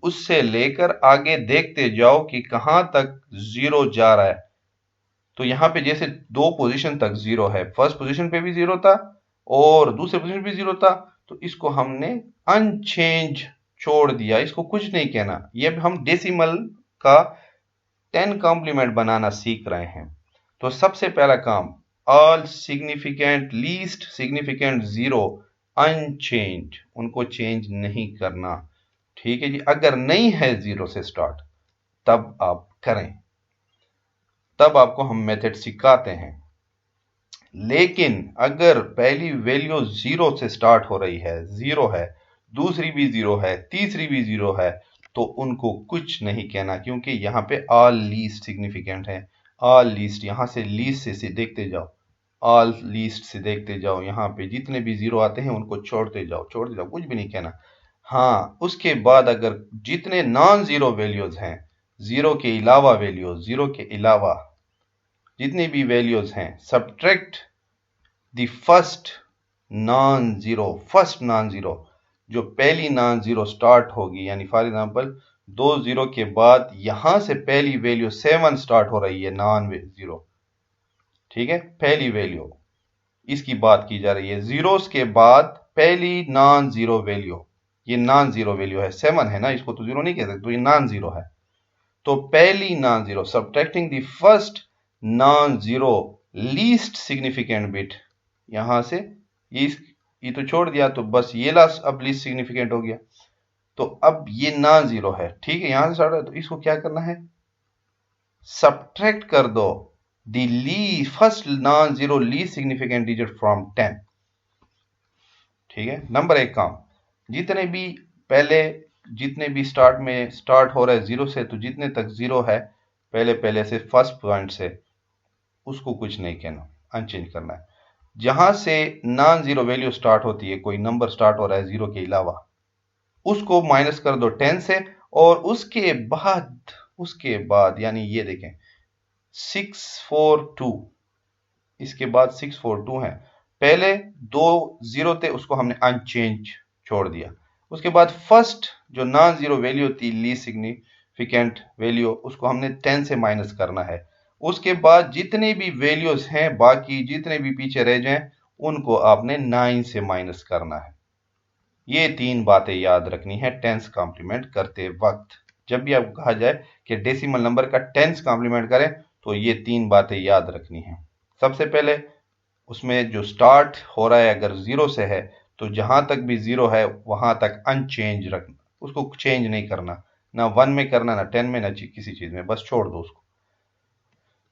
[SPEAKER 1] उससे लेकर आगे देखते जाओ कि कहां तक जीरो जा रहा है। तो यहां पे जैसे 2 पोजीशन तक जीरो है, फर्स्ट पोजीशन पे भी जीरो था और दूसरे पोजीशन पे भी जीरो था, तो इसको हमने अनचेंज छोड़ दिया, इसको कुछ नहीं कहना। ये हम डेसिमल का 10 कॉम्प्लीमेंट बनाना सीख रहे हैं। तो सबसे पहला काम, all significant least significant zero unchange, उनको चेंज नहीं करना, ठीक है जी। अगर नहीं है जीरो से स्टार्ट तब आप करें, तब आपको हम मेथड सिखाते हैं लेकिन अगर पहली वैल्यू 0 से स्टार्ट हो रही है, 0 है, दूसरी भी 0 है, तीसरी भी 0 है, तो उनको कुछ नहीं कहना, क्योंकि यहाँ पे ऑल लीस्ट सिग्निफिकेंट है। ऑल लीस्ट, यहां से लीस्ट से देखते जाओ, ऑल लीस्ट से देखते जाओ, यहाँ पे जितने भी 0 आते हैं उनको छोड़ते जाओ, छोड़ते जाओ, कुछ भी नहीं कहना। हाँ, उसके बाद अगर जितने नॉन जीरो वैल्यूज हैं, 0 के अलावा वैल्यूज, 0 के अलावा जितनी भी वैल्यूज हैं, subtract the first non zero, जो पहली नॉन जीरो स्टार्ट होगी, यानी फॉर एग्जांपल 2 0 के बाद यहां से पहली वैल्यू 7 स्टार्ट हो रही है, नॉन जीरो, ठीक है, पहली वैल्यू इसकी बात की जा रही है। जीरोस के बाद पहली नॉन जीरो वैल्यू, ये नॉन जीरो वैल्यू है, 7 है ना, इसको तो जीरो नहीं कह सकते, तो ये नॉन जीरो है। तो पहली non zero, subtracting the first non zero least significant bit, यहां से ये तो छोड़ दिया, तो बस ये लास्ट अब लीस्ट सिग्निफिकेंट हो गया। तो अब ये नॉन जीरो है, ठीक है, यहां से स्टार्ट है, तो इसको क्या करना है, सब्ट्रैक्ट कर दो the first non zero least significant digit from 10, ठीक है। नंबर 1 काम, जितने भी पहले जितने भी स्टार्ट में स्टार्ट हो रहा है 0 से, तो जितने तक 0 है पहले से फर्स्ट पॉइंट से, उसको कुछ नहीं कहना, अनचेंज करना है। जहां से नॉन जीरो वैल्यू स्टार्ट होती है, कोई नंबर स्टार्ट हो रहा है 0 के अलावा, उसको माइनस कर दो 10 से, और उसके बाद यानी ये देखें 642, इसके बाद 642 है, पहले 2 0 थे, उसको हमने अनचेंज छोड़ दिया। उसके बाद फर्स्ट जो नॉन जीरो वैल्यू थी, लीस्ट सिग्निफिकेंट वैल्यू, उसको हमने 10 से माइनस करना है। उसके बाद जितने भी वैल्यूज हैं, बाकी जितने भी पीछे रह जाएं, उनको आपने 9 से माइनस करना है। ये 3 बातें याद रखनी है टेंस कॉम्प्लीमेंट करते वक्त। जब भी आपको कहा जाए कि डेसिमल नंबर का टेंस कॉम्प्लीमेंट करें, तो ये 3 बातें याद रखनी है। सबसे पहले उसमें जो स्टार्ट हो रहा है अगर 0 से है, तो जहां तक भी 0 है वहां तक अनचेंज रखना, उसको चेंज नहीं करना, ना 1 में करना, ना 10 में, ना किसी चीज में, बस छोड़ दो उसको।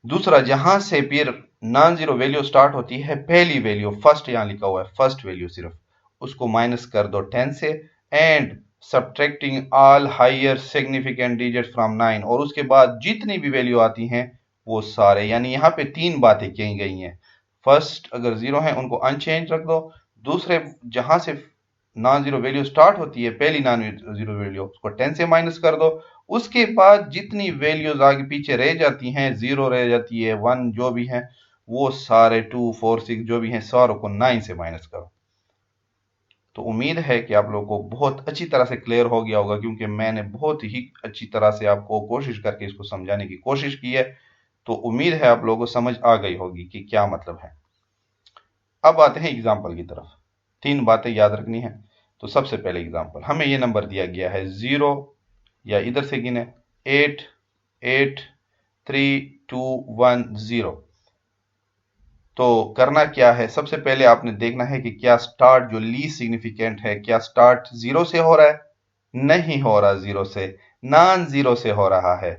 [SPEAKER 1] दूसरा, जहां से फिर नॉन जीरो वैल्यू स्टार्ट होती है, पहली वैल्यू, फर्स्ट यहां लिखा हुआ है, फर्स्ट वैल्यू सिर्फ, उसको माइनस कर दो 10 से, and subtracting all higher significant digit from 9, और उसके बाद जितनी भी वैल्यू आती हैं वो सारे, यानी यहाँ पे 3 बातें कही गई हैं। फर्स्ट अगर 0 है उनको अनचेंज रख दो, दूसरे जहां से नॉन जीरो वैल्यू स्टार्ट होती है, पहली नॉन जीरो वैल्यू, उसको 10 से माइनस कर दो। उसके बाद जितनी वैल्यूज आगे पीछे रह जाती हैं, 0 रह जाती है, 1 जो भी है, वो सारे 2 4 6 जो भी हैं, सारों को 9 से माइनस करो। तो उम्मीद है कि आप लोगों को बहुत अच्छी तरह से क्लियर हो गया होगा, क्योंकि मैंने बहुत ही अच्छी तरह से आपको कोशिश करके इसको समझाने की कोशिश की है। तो उम्मीद है आप लोगों को समझ आ गई होगी कि क्या मतलब है। अब आते हैं एग्जाम्पल की तरफ। 3 बातें याद रखनी है। तो सबसे पहले एग्जाम्पल, हमें ये नंबर दिया गया है 0, या इधर से गिने 8 8 3 2 1 0। तो करना क्या है, सबसे पहले आपने देखना है कि क्या स्टार्ट जो लीस्ट सिग्निफिकेंट है, क्या स्टार्ट 0 से हो रहा है, नहीं हो रहा 0 से, नॉन जीरो से हो रहा है,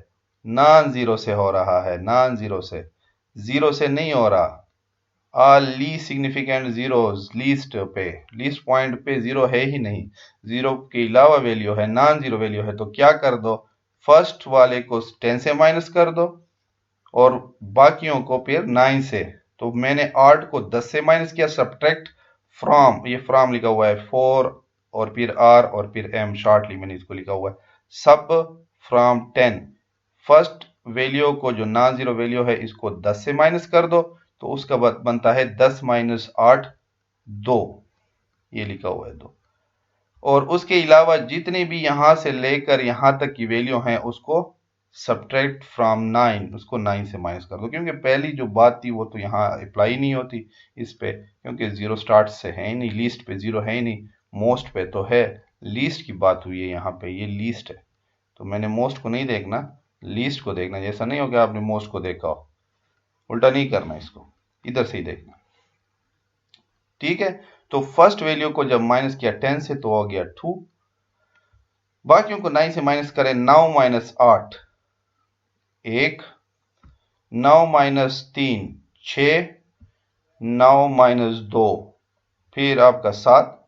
[SPEAKER 1] नॉन जीरो से हो रहा है, नॉन जीरो से, 0 से नहीं हो रहा। All least significant zeros, least point पे 0 है ही नहीं, 0 के अलावा वैल्यू है, नॉन जीरो वैल्यू है, तो क्या कर दो, फर्स्ट वाले को 10 से माइनस कर दो, और बाकियों को फिर 9 से। तो मैंने 8 को 10 से माइनस किया, सब्ट्रैक्ट फ्रॉम, ये फ्रॉम लिखा हुआ है 4 और फिर आर और फिर एम, शॉर्टली मैंने इसको लिखा हुआ है, सब फ्रॉम 10। फर्स्ट वैल्यू को जो नॉन जीरो वैल्यू है, इसको 10 से माइनस कर दो, तो उसका बनता है 10 माइनस 8 2, ये लिखा हुआ है 2। और उसके अलावा जितने भी यहां से लेकर यहां तक की वैल्यू हैं, उसको सब्ट्रैक्ट फ्रॉम 9, उसको 9 से माइनस कर दो, क्योंकि पहली जो बात थी वो तो यहाँ अप्लाई नहीं होती इस पे, क्योंकि 0 स्टार्ट से है ही नहीं, लीस्ट पे 0 है ही नहीं, मोस्ट पे तो है, लीस्ट की बात हुई है यहाँ पे, ये लीस्ट है, तो मैंने मोस्ट को नहीं देखना, लीस्ट को देखना। जैसा नहीं हो कि आपने मोस्ट को देखा हो, उल्टा नहीं करना, इसको इधर से ही देखना, ठीक है। तो फर्स्ट वैल्यू को जब माइनस किया 10 से, तो हो गया 2, बाकियों को 9 से माइनस करें, 9 माइनस 8 1, 9 माइनस 3 6,
[SPEAKER 2] 9 माइनस 2, फिर आपका 7,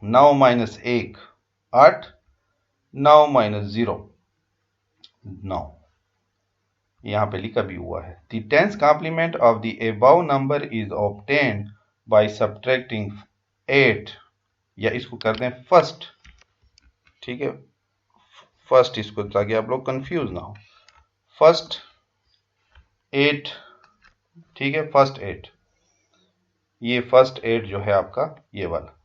[SPEAKER 2] 9 माइनस 1 8, 9 माइनस 0 9, यहां पे लिखा भी हुआ है। The ten's complement of the above number is obtained by subtracting 8, या इसको करते हैं फर्स्ट, ठीक है, फर्स्ट इसको, ताकि आप लोग कंफ्यूज ना हो। फर्स्ट 8, ठीक है, फर्स्ट 8, ये फर्स्ट 8 जो है आपका ये वाला,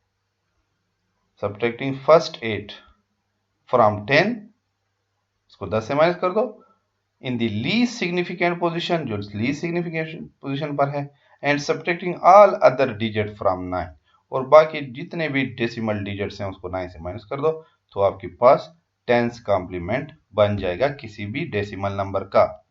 [SPEAKER 2] सब्ट्रैक्टिंग फर्स्ट 8 फ्रॉम 10, इसको 10 से माइनस कर दो, in the least significant position, जो लीस्ट सिग्निफिकेंट पोजीशन पर है, and subtracting all other digit from 9, और बाकी जितने भी डेसिमल डिजिट्स हैं उसको 9 से माइनस कर दो, तो आपके पास टेंस कॉम्प्लीमेंट बन जाएगा किसी भी डेसिमल नंबर का।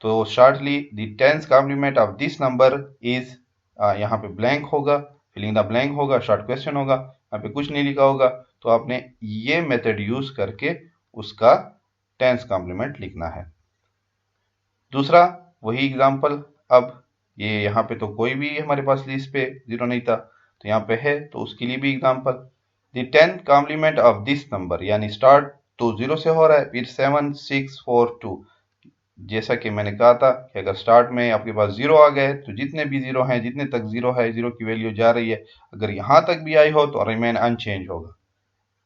[SPEAKER 2] तो shortly the ten's complement of this number is, यहाँ पे ब्लैंक होगा, फिलिंग द ब्लैंक होगा, शॉर्ट क्वेश्चन होगा, यहाँ पे कुछ नहीं लिखा होगा, तो आपने ये मेथड यूज करके उसका टेंस कॉम्प्लीमेंट लिखना है। दूसरा वही एग्जांपल, अब ये यहाँ पे तो कोई भी हमारे पास लिस्ट पे जीरो नहीं था, तो यहाँ पे है, तो उसके लिए भी example, the 10th complement of this number, यानी स्टार्ट तो 0 से हो रहा है, फिर 7 6 4 2, जैसा कि मैंने कहा था कि अगर स्टार्ट में आपके पास 0 आ गए तो जितने भी 0 हैं, जितने तक 0 है, 0 की वैल्यू जा रही है, अगर यहां तक भी आई हो तो रिमेन अनचेंज होगा,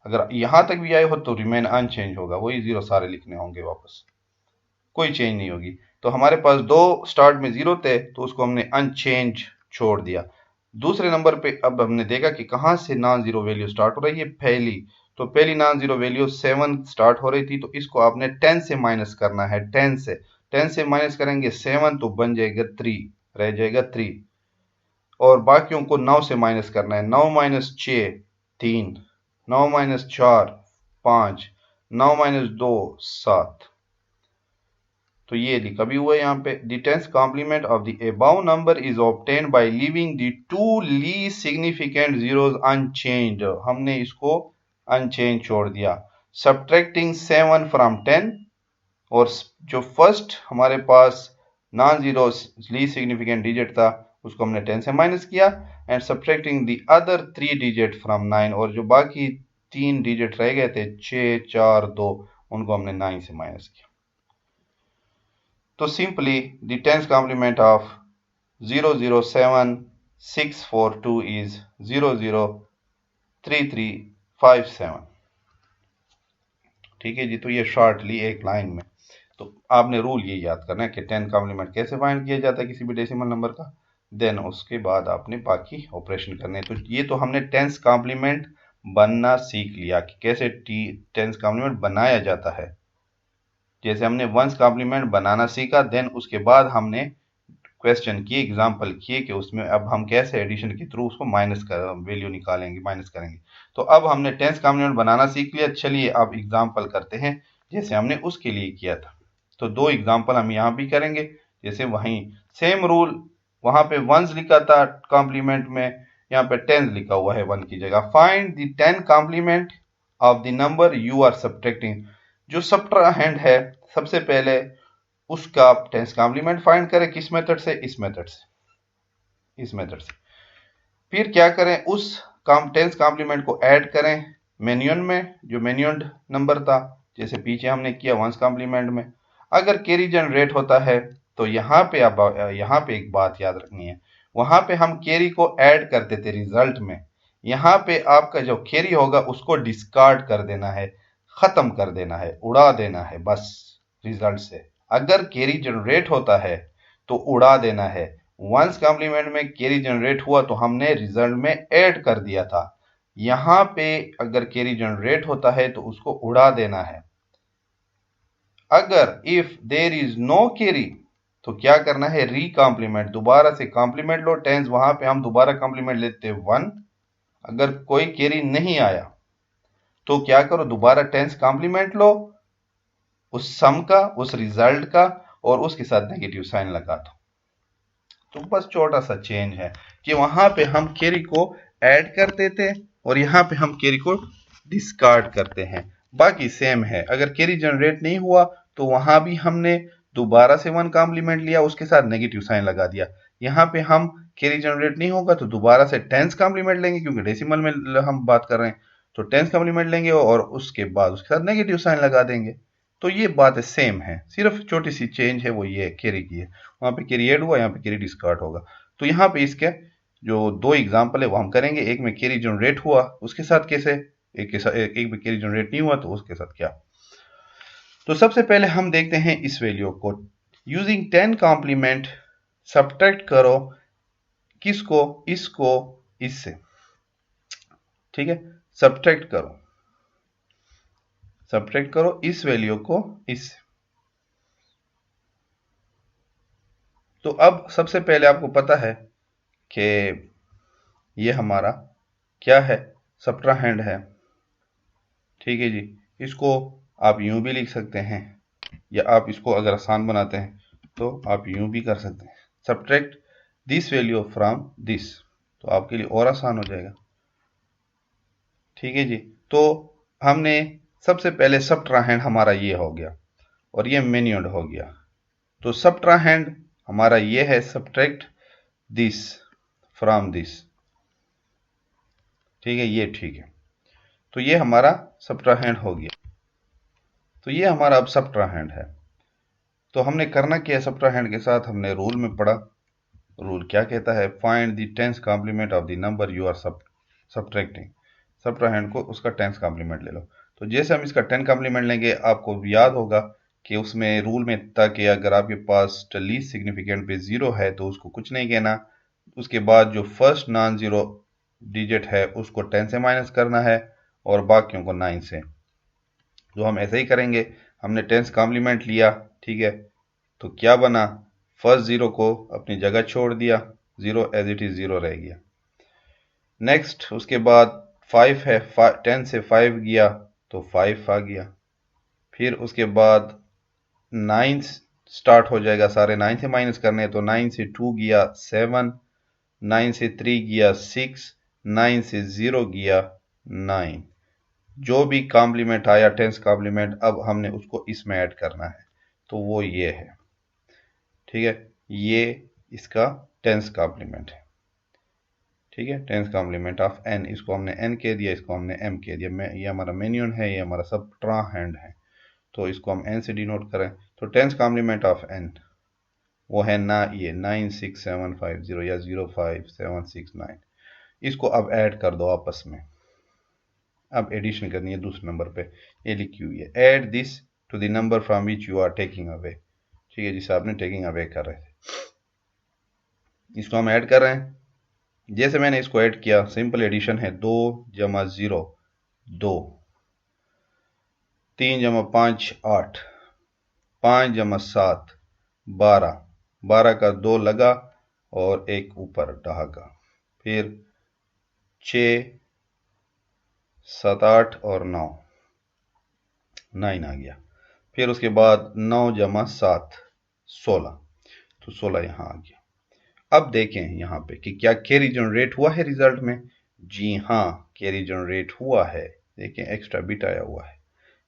[SPEAKER 2] अगर यहां तक भी आई हो तो रिमेन अनचेंज होगा, वही 0 सारे लिखने होंगे वापस, कोई चेंज नहीं होगी। तो हमारे पास दो स्टार्ट में 0 थे, तो उसको हमने अनचेंज छोड़ दिया। दूसरे नंबर पे अब हमने देखा कि कहां से नॉन जीरो वैल्यू स्टार्ट हो रही है, पहली, तो पहली नॉन जीरो वैल्यू 7 स्टार्ट हो रही थी, तो इसको आपने 10 से माइनस करना है, 10 से माइनस करेंगे 7, तो बन जाएगा 3, रह जाएगा 3, और बाकियों को 9 से माइनस करना है, 9 माइनस 6 3, 9 माइनस 4 5, 9 माइनस 2 7, तो ये लिखा भी हुआ है यहाँ पे, the ten's complement of the above number is obtained by leaving the two least significant zeros unchanged, हमने इसको अनचेंज छोड़ दिया, सब्ट्रैक्टिंग 7 फ्रॉम 10, और जो फर्स्ट हमारे पास non zero least significant digit था उसको हमने 10 से माइनस किया, and subtracting the other 3 digit from 9, और जो बाकी 3 डिजिट रह गए थे 6 4 2, उनको हमने 9 से माइनस किया। तो simply the ten's complement of 007642 is 003357, ठीक है जी। तो ये शॉर्टली एक लाइन में, तो आपने रूल ये याद करना है कि 10 कॉम्प्लीमेंट कैसे फाइंड किया जाता है किसी भी डेसिमल नंबर का, देन उसके बाद आपने बाकी ऑपरेशन करने। तो ये तो हमने टेंस कॉम्प्लीमेंट बनना सीख लिया कि कैसे टेंस कॉम्प्लीमेंट बनाया जाता है, जैसे हमने वंस कॉम्प्लीमेंट बनाना सीखा, देन उसके बाद हमने क्वेश्चन किए, एग्जाम्पल किए कि उसमें अब हम कैसे एडिशन के थ्रू उसको माइनस कर वैल्यू निकालेंगे, माइनस करेंगे। तो अब हमने टेंस कॉम्प्लीमेंट बनाना सीख लिया, चलिए अब एग्जाम्पल करते हैं जैसे हमने उसके लिए किया था। तो दो एग्जाम्पल हम यहाँ भी करेंगे, जैसे वहीं सेम रूल, वहां पे वंस लिखा था कॉम्प्लीमेंट में, यहाँ पे टेंस लिखा हुआ है 1 की जगह। Find the 10 complement of the number you are subtracting, जो सब्ट्राहेंड है सबसे पहले उसका टेंस कॉम्प्लीमेंट फाइंड करें, किस मेथड से, इस मेथड से, इस मेथड से। फिर क्या करें, उस टेंस कॉम्प्लीमेंट को ऐड करें मेन्यून में, जो मेन्यून्ड नंबर था, जैसे पीछे हमने किया वंस कॉम्प्लीमेंट में। अगर कैरी जनरेट होता है तो यहाँ पे अब यहाँ पे एक बात याद रखनी है, वहां पे हम कैरी को ऐड करते थे रिजल्ट में, यहाँ पे आपका जो कैरी होगा उसको डिस्कार्ड कर देना है, खत्म कर देना है, उड़ा देना है बस रिजल्ट से। अगर कैरी जनरेट होता है तो उड़ा देना है, वंस कॉम्प्लीमेंट में कैरी जनरेट हुआ तो हमने रिजल्ट में ऐड कर दिया था, यहां पे अगर कैरी जनरेट होता है तो उसको उड़ा देना है। अगर if there is no carry तो क्या करना है, री कॉम्प्लीमेंट, दोबारा से कॉम्प्लीमेंट लो टेंस, वहां पे हम दोबारा कॉम्प्लीमेंट लेते 1, अगर कोई कैरी नहीं आया तो क्या करो, दोबारा टेंस कॉम्प्लीमेंट लो उस सम का, उस रिजल्ट का, और उसके साथ नेगेटिव साइन लगा दो। तो बस छोटा सा चेंज है कि वहां पे हम कैरी को ऐड करते थे और यहाँ पे हम कैरी को डिस्कार्ड करते हैं, बाकी सेम है। अगर कैरी जनरेट नहीं हुआ तो वहां भी हमने दोबारा से 1 कॉम्प्लीमेंट लिया, उसके साथ नेगेटिव साइन लगा दिया। यहाँ पे हम कैरी जनरेट नहीं होगा तो दोबारा से टेंस कॉम्प्लीमेंट लेंगे, क्योंकि डेसिमल में हम बात कर रहे हैं, तो टेंस कॉम्प्लीमेंट लेंगे और उसके बाद उसके साथ नेगेटिव साइन लगा देंगे। तो ये बात सेम है, सिर्फ छोटी सी चेंज है, वो ये कैरी की है। वहां पे कैरी ऐड हुआ, यहाँ पे कैरी डिस्कार्ड होगा। तो यहाँ पे इसके जो दो एग्जाम्पल है वो हम करेंगे। एक में कैरी जनरेट हुआ उसके साथ कैसे, एक में कैरी जनरेट नहीं हुआ तो उसके साथ क्या। तो सबसे पहले हम देखते हैं इस वैल्यू को। यूजिंग 10 कॉम्प्लीमेंट सब्ट्रैक्ट करो किसको, इसको इससे, ठीक है। सब्ट्रैक्ट करो इस वैल्यू को इससे। तो अब सबसे पहले आपको पता है कि ये हमारा क्या है, सब्ट्राहैंड है, ठीक है जी। इसको आप यूं भी लिख सकते हैं, या आप इसको अगर आसान बनाते हैं तो आप यूं भी कर सकते हैं, subtract this value from this, तो आपके लिए और आसान हो जाएगा, ठीक है जी। तो हमने सबसे पहले सब्ट्राहैंड हमारा ये हो गया और ये मैन्यूअड हो गया। तो सब्ट्राहैंड हमारा ये है, सब्ट्रैक्ट दिस फ्रॉम दिस, ठीक है, ये ठीक है। तो ये हमारा सब्ट्राहैंड हो गया। तो ये हमारा अब सब्ट्राहैंड है। तो हमने करना क्या है, सब्ट्राहैंड के साथ हमने रूल में पढ़ा। रूल क्या कहता है, find the ten's complement of the number you are subtracting. Subtrahend को उसका टेंस कॉम्प्लीमेंट ले लो। तो जैसे हम इसका 10 कॉम्प्लीमेंट लेंगे, आपको याद होगा कि उसमें रूल में था कि अगर आपके पास लीस्ट सिग्निफिकेंट पे 0 है तो उसको कुछ नहीं कहना, उसके बाद जो फर्स्ट नॉन जीरो डिजिट है उसको 10 से माइनस करना है और बाकियों को 9 से। तो हम ऐसे ही करेंगे। हमने 10 कॉम्प्लीमेंट लिया, ठीक है, तो क्या बना, फर्स्ट 0 को अपनी जगह छोड़ दिया, 0 एज इट इज 0 रह गया। नेक्स्ट उसके बाद 5 है, 10 से 5 गया तो 5 आ गया। फिर उसके बाद 9 स्टार्ट हो जाएगा, सारे 9 से माइनस करने हैं, तो 9 से 2 गया 7, 9 से 3 गया 6, 9 से 0 गया 9। जो भी कॉम्प्लीमेंट आया टेंस कॉम्प्लीमेंट, अब हमने उसको इसमें ऐड करना है, तो वो ये है, ठीक है, ये इसका टेंस कॉम्प्लीमेंट है, ठीक है, टेंस कॉम्प्लीमेंट ऑफ n। इसको हमने n कह दिया, इसको हमने m कह दिया। ये हमारा मैन्यून है, ये हमारा सब्ट्राहैंड है, तो इसको हम n से डिनोट करें। तो टेंस कॉम्प्लीमेंट ऑफ n वो है ना ये 96750 या 05769। इसको अब ऐड कर दो आपस में। अब एडिशन करनी है दूसरे नंबर पे, ये लिखी हुई है, add this to the number from which you are taking away, ठीक है, जिसे आपने टेकिंग अवे कर रहे थे, इसको हम ऐड कर रहे हैं। जैसे मैंने इसको ऐड किया, सिंपल एडिशन है, 2 जमा 0 2, 3 जमा 5 8, 5 जमा 7 12, 12 का 2 लगा और एक ऊपर ढाका, फिर 6 7 8 और 9 आ गया। फिर उसके बाद 9 जमा 7 16, तो 16 यहां आ गया। अब देखें यहाँ पे कि क्या कैरी जनरेट हुआ है रिजल्ट में। जी हाँ, कैरी जनरेट हुआ है। देखें एक्स्ट्रा बिट आया हुआ है।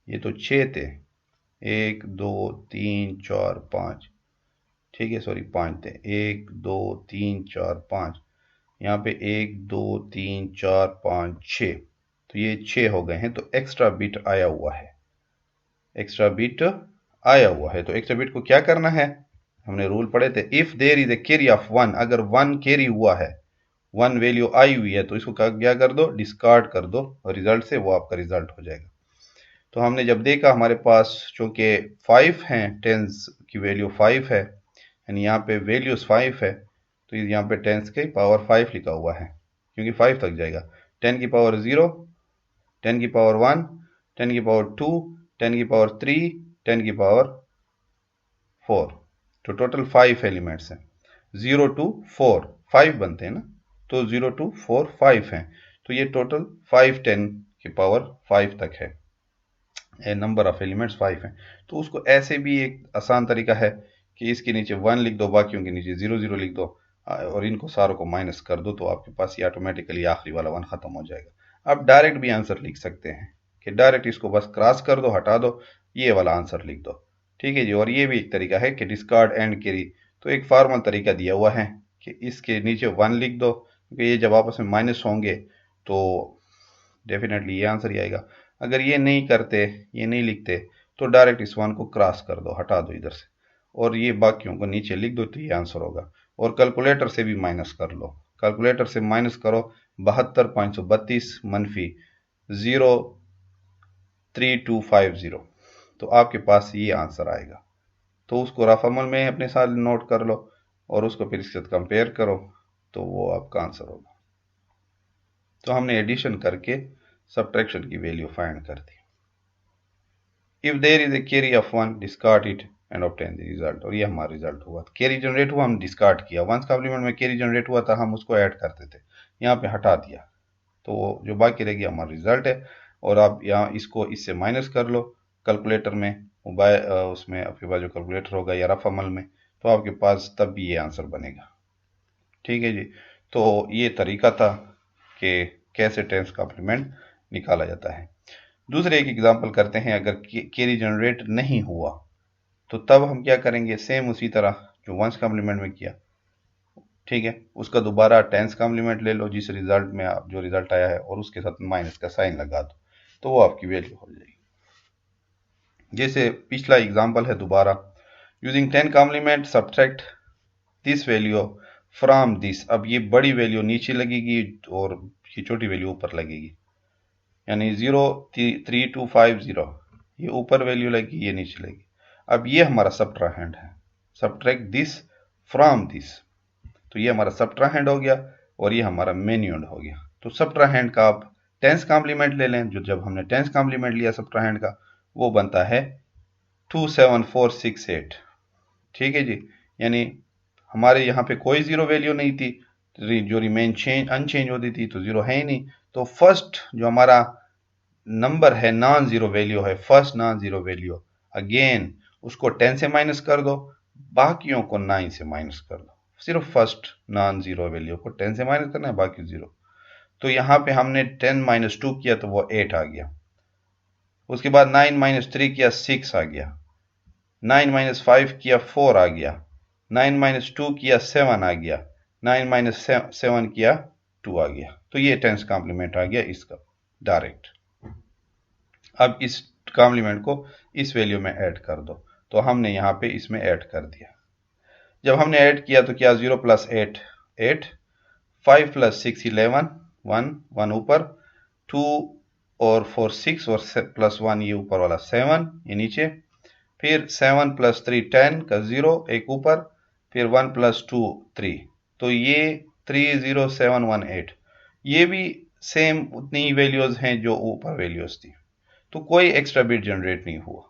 [SPEAKER 2] ये तो 6 थे, 1 2 3 4 5, ठीक है, सॉरी 5 थे, 1 2 3 4 5, यहाँ पे 1 2 3 4 5 6, तो ये 6 हो गए हैं। तो एक्स्ट्रा बिट आया हुआ है, एक्स्ट्रा बिट आया हुआ है। तो एक्स्ट्रा बिट को क्या करना है, हमने रूल पढ़े थे, if there is a carry of 1, अगर 1 कैरी हुआ है, 1 वैल्यू आई हुई है, तो इसको क्या कर दो, डिस्कार्ड कर दो और रिजल्ट से, वो आपका रिजल्ट हो जाएगा। तो हमने जब देखा हमारे पास चूंकि 5 हैं, टेंस की वैल्यू 5 है, यानी यहाँ पे वैल्यूज 5 है, तो यहाँ पे टेंस की पावर 5 लिखा हुआ है, क्योंकि 5 तक जाएगा। 10 की पावर 0, 10 की पावर 1, 10 की पावर 2, 10 की पावर 3, 10 की पावर 4, तो टोटल 5 एलिमेंट्स हैं। 0 to 4 5 बनते हैं ना, तो 0 to 4 5 हैं, तो ये टोटल 5 10 की पावर 5 तक है, नंबर ऑफ एलिमेंट्स 5 हैं। तो उसको ऐसे भी एक आसान तरीका है कि इसके नीचे 1 लिख दो, बाकियों के नीचे 0 0 लिख दो और इनको सारों को माइनस कर दो, तो आपके पास ये ऑटोमेटिकली आखिरी वाला 1 खत्म हो जाएगा। आप डायरेक्ट भी आंसर लिख सकते हैं कि डायरेक्ट इसको बस क्रॉस कर दो, हटा दो, ये वाला आंसर लिख दो, ठीक है जी। और ये भी एक तरीका है कि डिस्कार्ड एंड कैरी, तो एक फॉर्मल तरीका दिया हुआ है कि इसके नीचे 1 लिख दो, क्योंकि ये जब आपस में माइनस होंगे तो डेफिनेटली ये आंसर ही आएगा। अगर ये नहीं करते, ये नहीं लिखते, तो डायरेक्ट इस 1 को क्रॉस कर दो, हटा दो इधर से, और ये बाकियों को नीचे लिख दो, तो ये आंसर होगा। और कैलकुलेटर से भी माइनस कर लो, कैलकुलेटर से माइनस करो 72,532 मनफी 03250, तो आपके पास ये आंसर आएगा। तो उसको रफ अमल में अपने साथ नोट कर लो और उसको फिर इसके साथ कंपेयर करो, तो वो आपका आंसर होगा। तो हमने एडिशन करके सब्ट्रैक्शन की वैल्यू फाइंड कर दी। If there is a carry of 1, discard it and obtain the result, और ये हमारा रिजल्ट हुआ। कैरी जनरेट हुआ, हम डिस्कार्ड किया। 1s कॉम्प्लीमेंट में कैरी जनरेट हुआ था, हम उसको ऐड करते थे, यहाँ पे हटा दिया, तो जो बाकी रह गया हमारा रिजल्ट है। और आप यहाँ इसको इससे माइनस कर लो कैलकुलेटर में, उसमें आपके पास जो कैलकुलेटर होगा या रफ अमल में, तो आपके पास तब भी ये आंसर बनेगा। ठीक है जी। तो ये तरीका था कि कैसे टेंस कॉम्प्लीमेंट निकाला जाता है। दूसरे एक एग्जांपल करते हैं। अगर कैरी जनरेट नहीं हुआ तो तब हम क्या करेंगे, सेम उसी तरह जो 1s कॉम्प्लीमेंट में किया, ठीक है, उसका दोबारा 10s कॉम्प्लीमेंट ले लो जिस रिजल्ट में आप जो रिजल्ट आया है, और उसके साथ माइनस का साइन लगा दो, तो वो आपकी वैल्यू हो जाएगी। जैसे पिछला एग्जांपल है दोबारा, using 10 complement subtract this value from this. अब ये बड़ी वैल्यू नीचे लगेगी और ये छोटी वैल्यू ऊपर लगेगी, यानी 03250 ये ऊपर वैल्यू लगेगी, ये नीचे लगेगी। अब ये हमारा सब्ट्राहेंड है, सब्ट्रैक्ट दिस फ्रॉम दिस, तो ये हमारा सब्ट्राहेंड हो गया और ये हमारा मेन्यूड हो गया। तो सब्ट्राहेंड का आप 10s कॉम्प्लीमेंट ले लें, जो जब हमने 10s कॉम्प्लीमेंट लिया सब्ट्राहेंड का, वो बनता है 27468। ठीक है जी, यानी हमारे यहाँ पे कोई जीरो वैल्यू नहीं थी, जो रिमेन अनचेंज होती थी, तो जीरो है ही नहीं। तो फर्स्ट जो हमारा नंबर है नॉन जीरो वैल्यू है, first non zero value, again उसको 10 से माइनस कर दो, बाकियों को 9 से माइनस कर दो। सिर्फ फर्स्ट नॉन जीरो वैल्यू को 10 से माइनस करना है, बाकी जीरो। तो यहाँ पे हमने 10 माइनस 2 किया तो वो 8 आ गया। उसके बाद 9 माइनस 3 किया 6 आ गया। 9 माइनस 5 किया 4 आ गया। 9 माइनस 2 किया 7 आ गया। 9 माइनस 7 किया 2 आ गया। तो ये 10s कॉम्प्लीमेंट आ गया इसका डायरेक्ट। अब इस कॉम्प्लीमेंट को इस वैल्यू में ऐड कर दो, तो हमने यहाँ पे इसमें ऐड कर दिया। जब हमने ऐड किया तो क्या, 0 प्लस 8 8, 5 प्लस 6 11, 1 ऊपर, 2 और 4 6, और प्लस 1 ये ऊपर वाला 7 ये नीचे, फिर 7 प्लस 3 10 का 0 एक ऊपर, फिर 1 प्लस 2 3, तो ये 30718। ये भी सेम उतनी ही वैल्यूज हैं जो ऊपर वैल्यूज थी, तो कोई एक्स्ट्रा बिट जनरेट नहीं हुआ।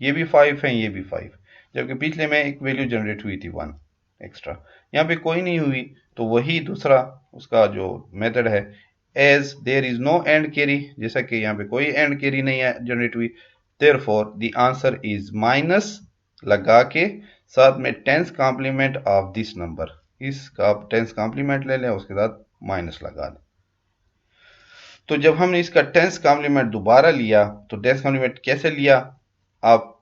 [SPEAKER 2] ये भी 5 है, ये भी 5, जबकि पिछले में एक वैल्यू जनरेट हुई थी 1 एक्स्ट्रा, यहाँ पे कोई नहीं हुई। तो वही दूसरा उसका जो मेथड है, as there is no and carry, जैसा कि यहाँ पे कोई एंड कैरी नहीं है जनरेट हुई, therefore the answer is minus लगा के साथ में 10s complement of this number, इसका आप 10s कॉम्प्लीमेंट ले लें, उसके साथ माइनस लगा दें। तो जब हमने इसका 10s कॉम्प्लीमेंट दोबारा लिया, तो 10s कॉम्प्लीमेंट कैसे लिया, आप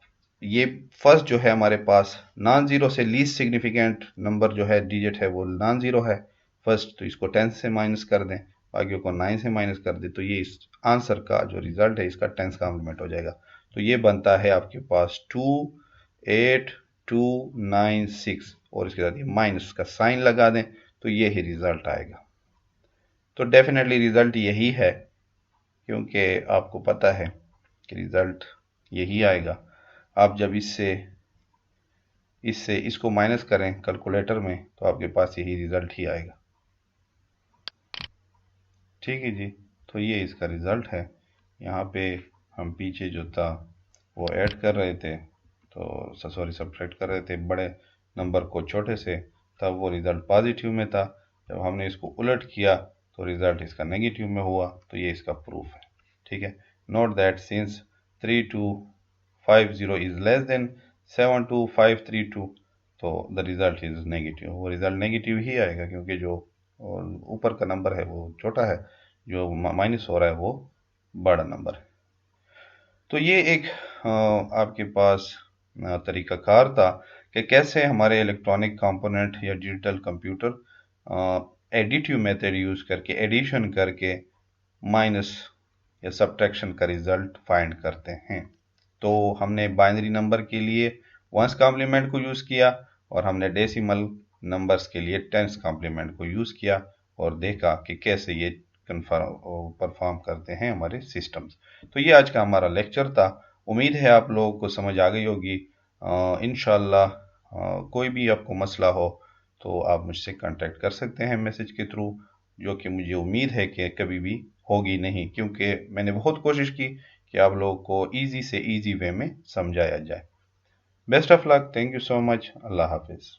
[SPEAKER 2] ये फर्स्ट जो है हमारे पास नॉन जीरो से लीस्ट सिग्निफिकेंट नंबर जो है डिजिट है वो नॉन जीरो है फर्स्ट, तो इसको 10 से माइनस कर दें, बाकियों को 9 से माइनस कर दें, तो ये इस आंसर का जो रिजल्ट है इसका 10s कॉम्प्लीमेंट हो जाएगा। तो ये बनता है आपके पास 28296, और इसके साथ ये माइनस का साइन लगा दें, तो ये ही रिजल्ट आएगा। तो डेफिनेटली रिजल्ट यही है, क्योंकि आपको पता है कि रिजल्ट यही आएगा। आप जब इससे इसको माइनस करें कैलकुलेटर में, तो आपके पास यही रिजल्ट ही आएगा। ठीक है जी, तो ये इसका रिजल्ट है। यहाँ पे हम पीछे जो था वो ऐड कर रहे थे, तो सॉरी सब्ट्रैक्ट कर रहे थे बड़े नंबर को छोटे से, तब वो रिजल्ट पॉजिटिव में था। जब हमने इसको उलट किया तो रिजल्ट इसका नेगेटिव में हुआ, तो ये इसका प्रूफ है। ठीक है, note that since 3250 is less than 72532, तो द रिजल्ट इज नेगेटिव। वो रिजल्ट नेगेटिव ही आएगा, क्योंकि जो ऊपर का नंबर है वो छोटा है, जो माइनस हो रहा है वो बड़ा नंबर है। तो ये एक आपके पास तरीकाकार था कि कैसे हमारे इलेक्ट्रॉनिक कंपोनेंट या digital computer additive method use करके, एडिशन करके माइनस या सब्ट्रैक्शन का रिजल्ट फाइंड करते हैं। तो हमने बाइनरी नंबर के लिए वंस कॉम्प्लीमेंट को यूज किया और हमने डेसिमल नंबर्स के लिए टेंस कॉम्प्लीमेंट को यूज किया और देखा कि कैसे ये परफॉर्म करते हैं हमारे सिस्टम्स। तो ये आज का हमारा लेक्चर था। उम्मीद है आप लोगों को समझ आ गई होगी। इंशाल्लाह कोई भी आपको मसला हो तो आप मुझसे कांटेक्ट कर सकते हैं मैसेज के थ्रू, जो कि मुझे उम्मीद है कि कभी भी होगी नहीं, क्योंकि मैंने बहुत कोशिश की कि आप लोगों को इजी से इजी वे में समझाया जाए। Best of luck, thank you so much, अल्लाह हाफिज़।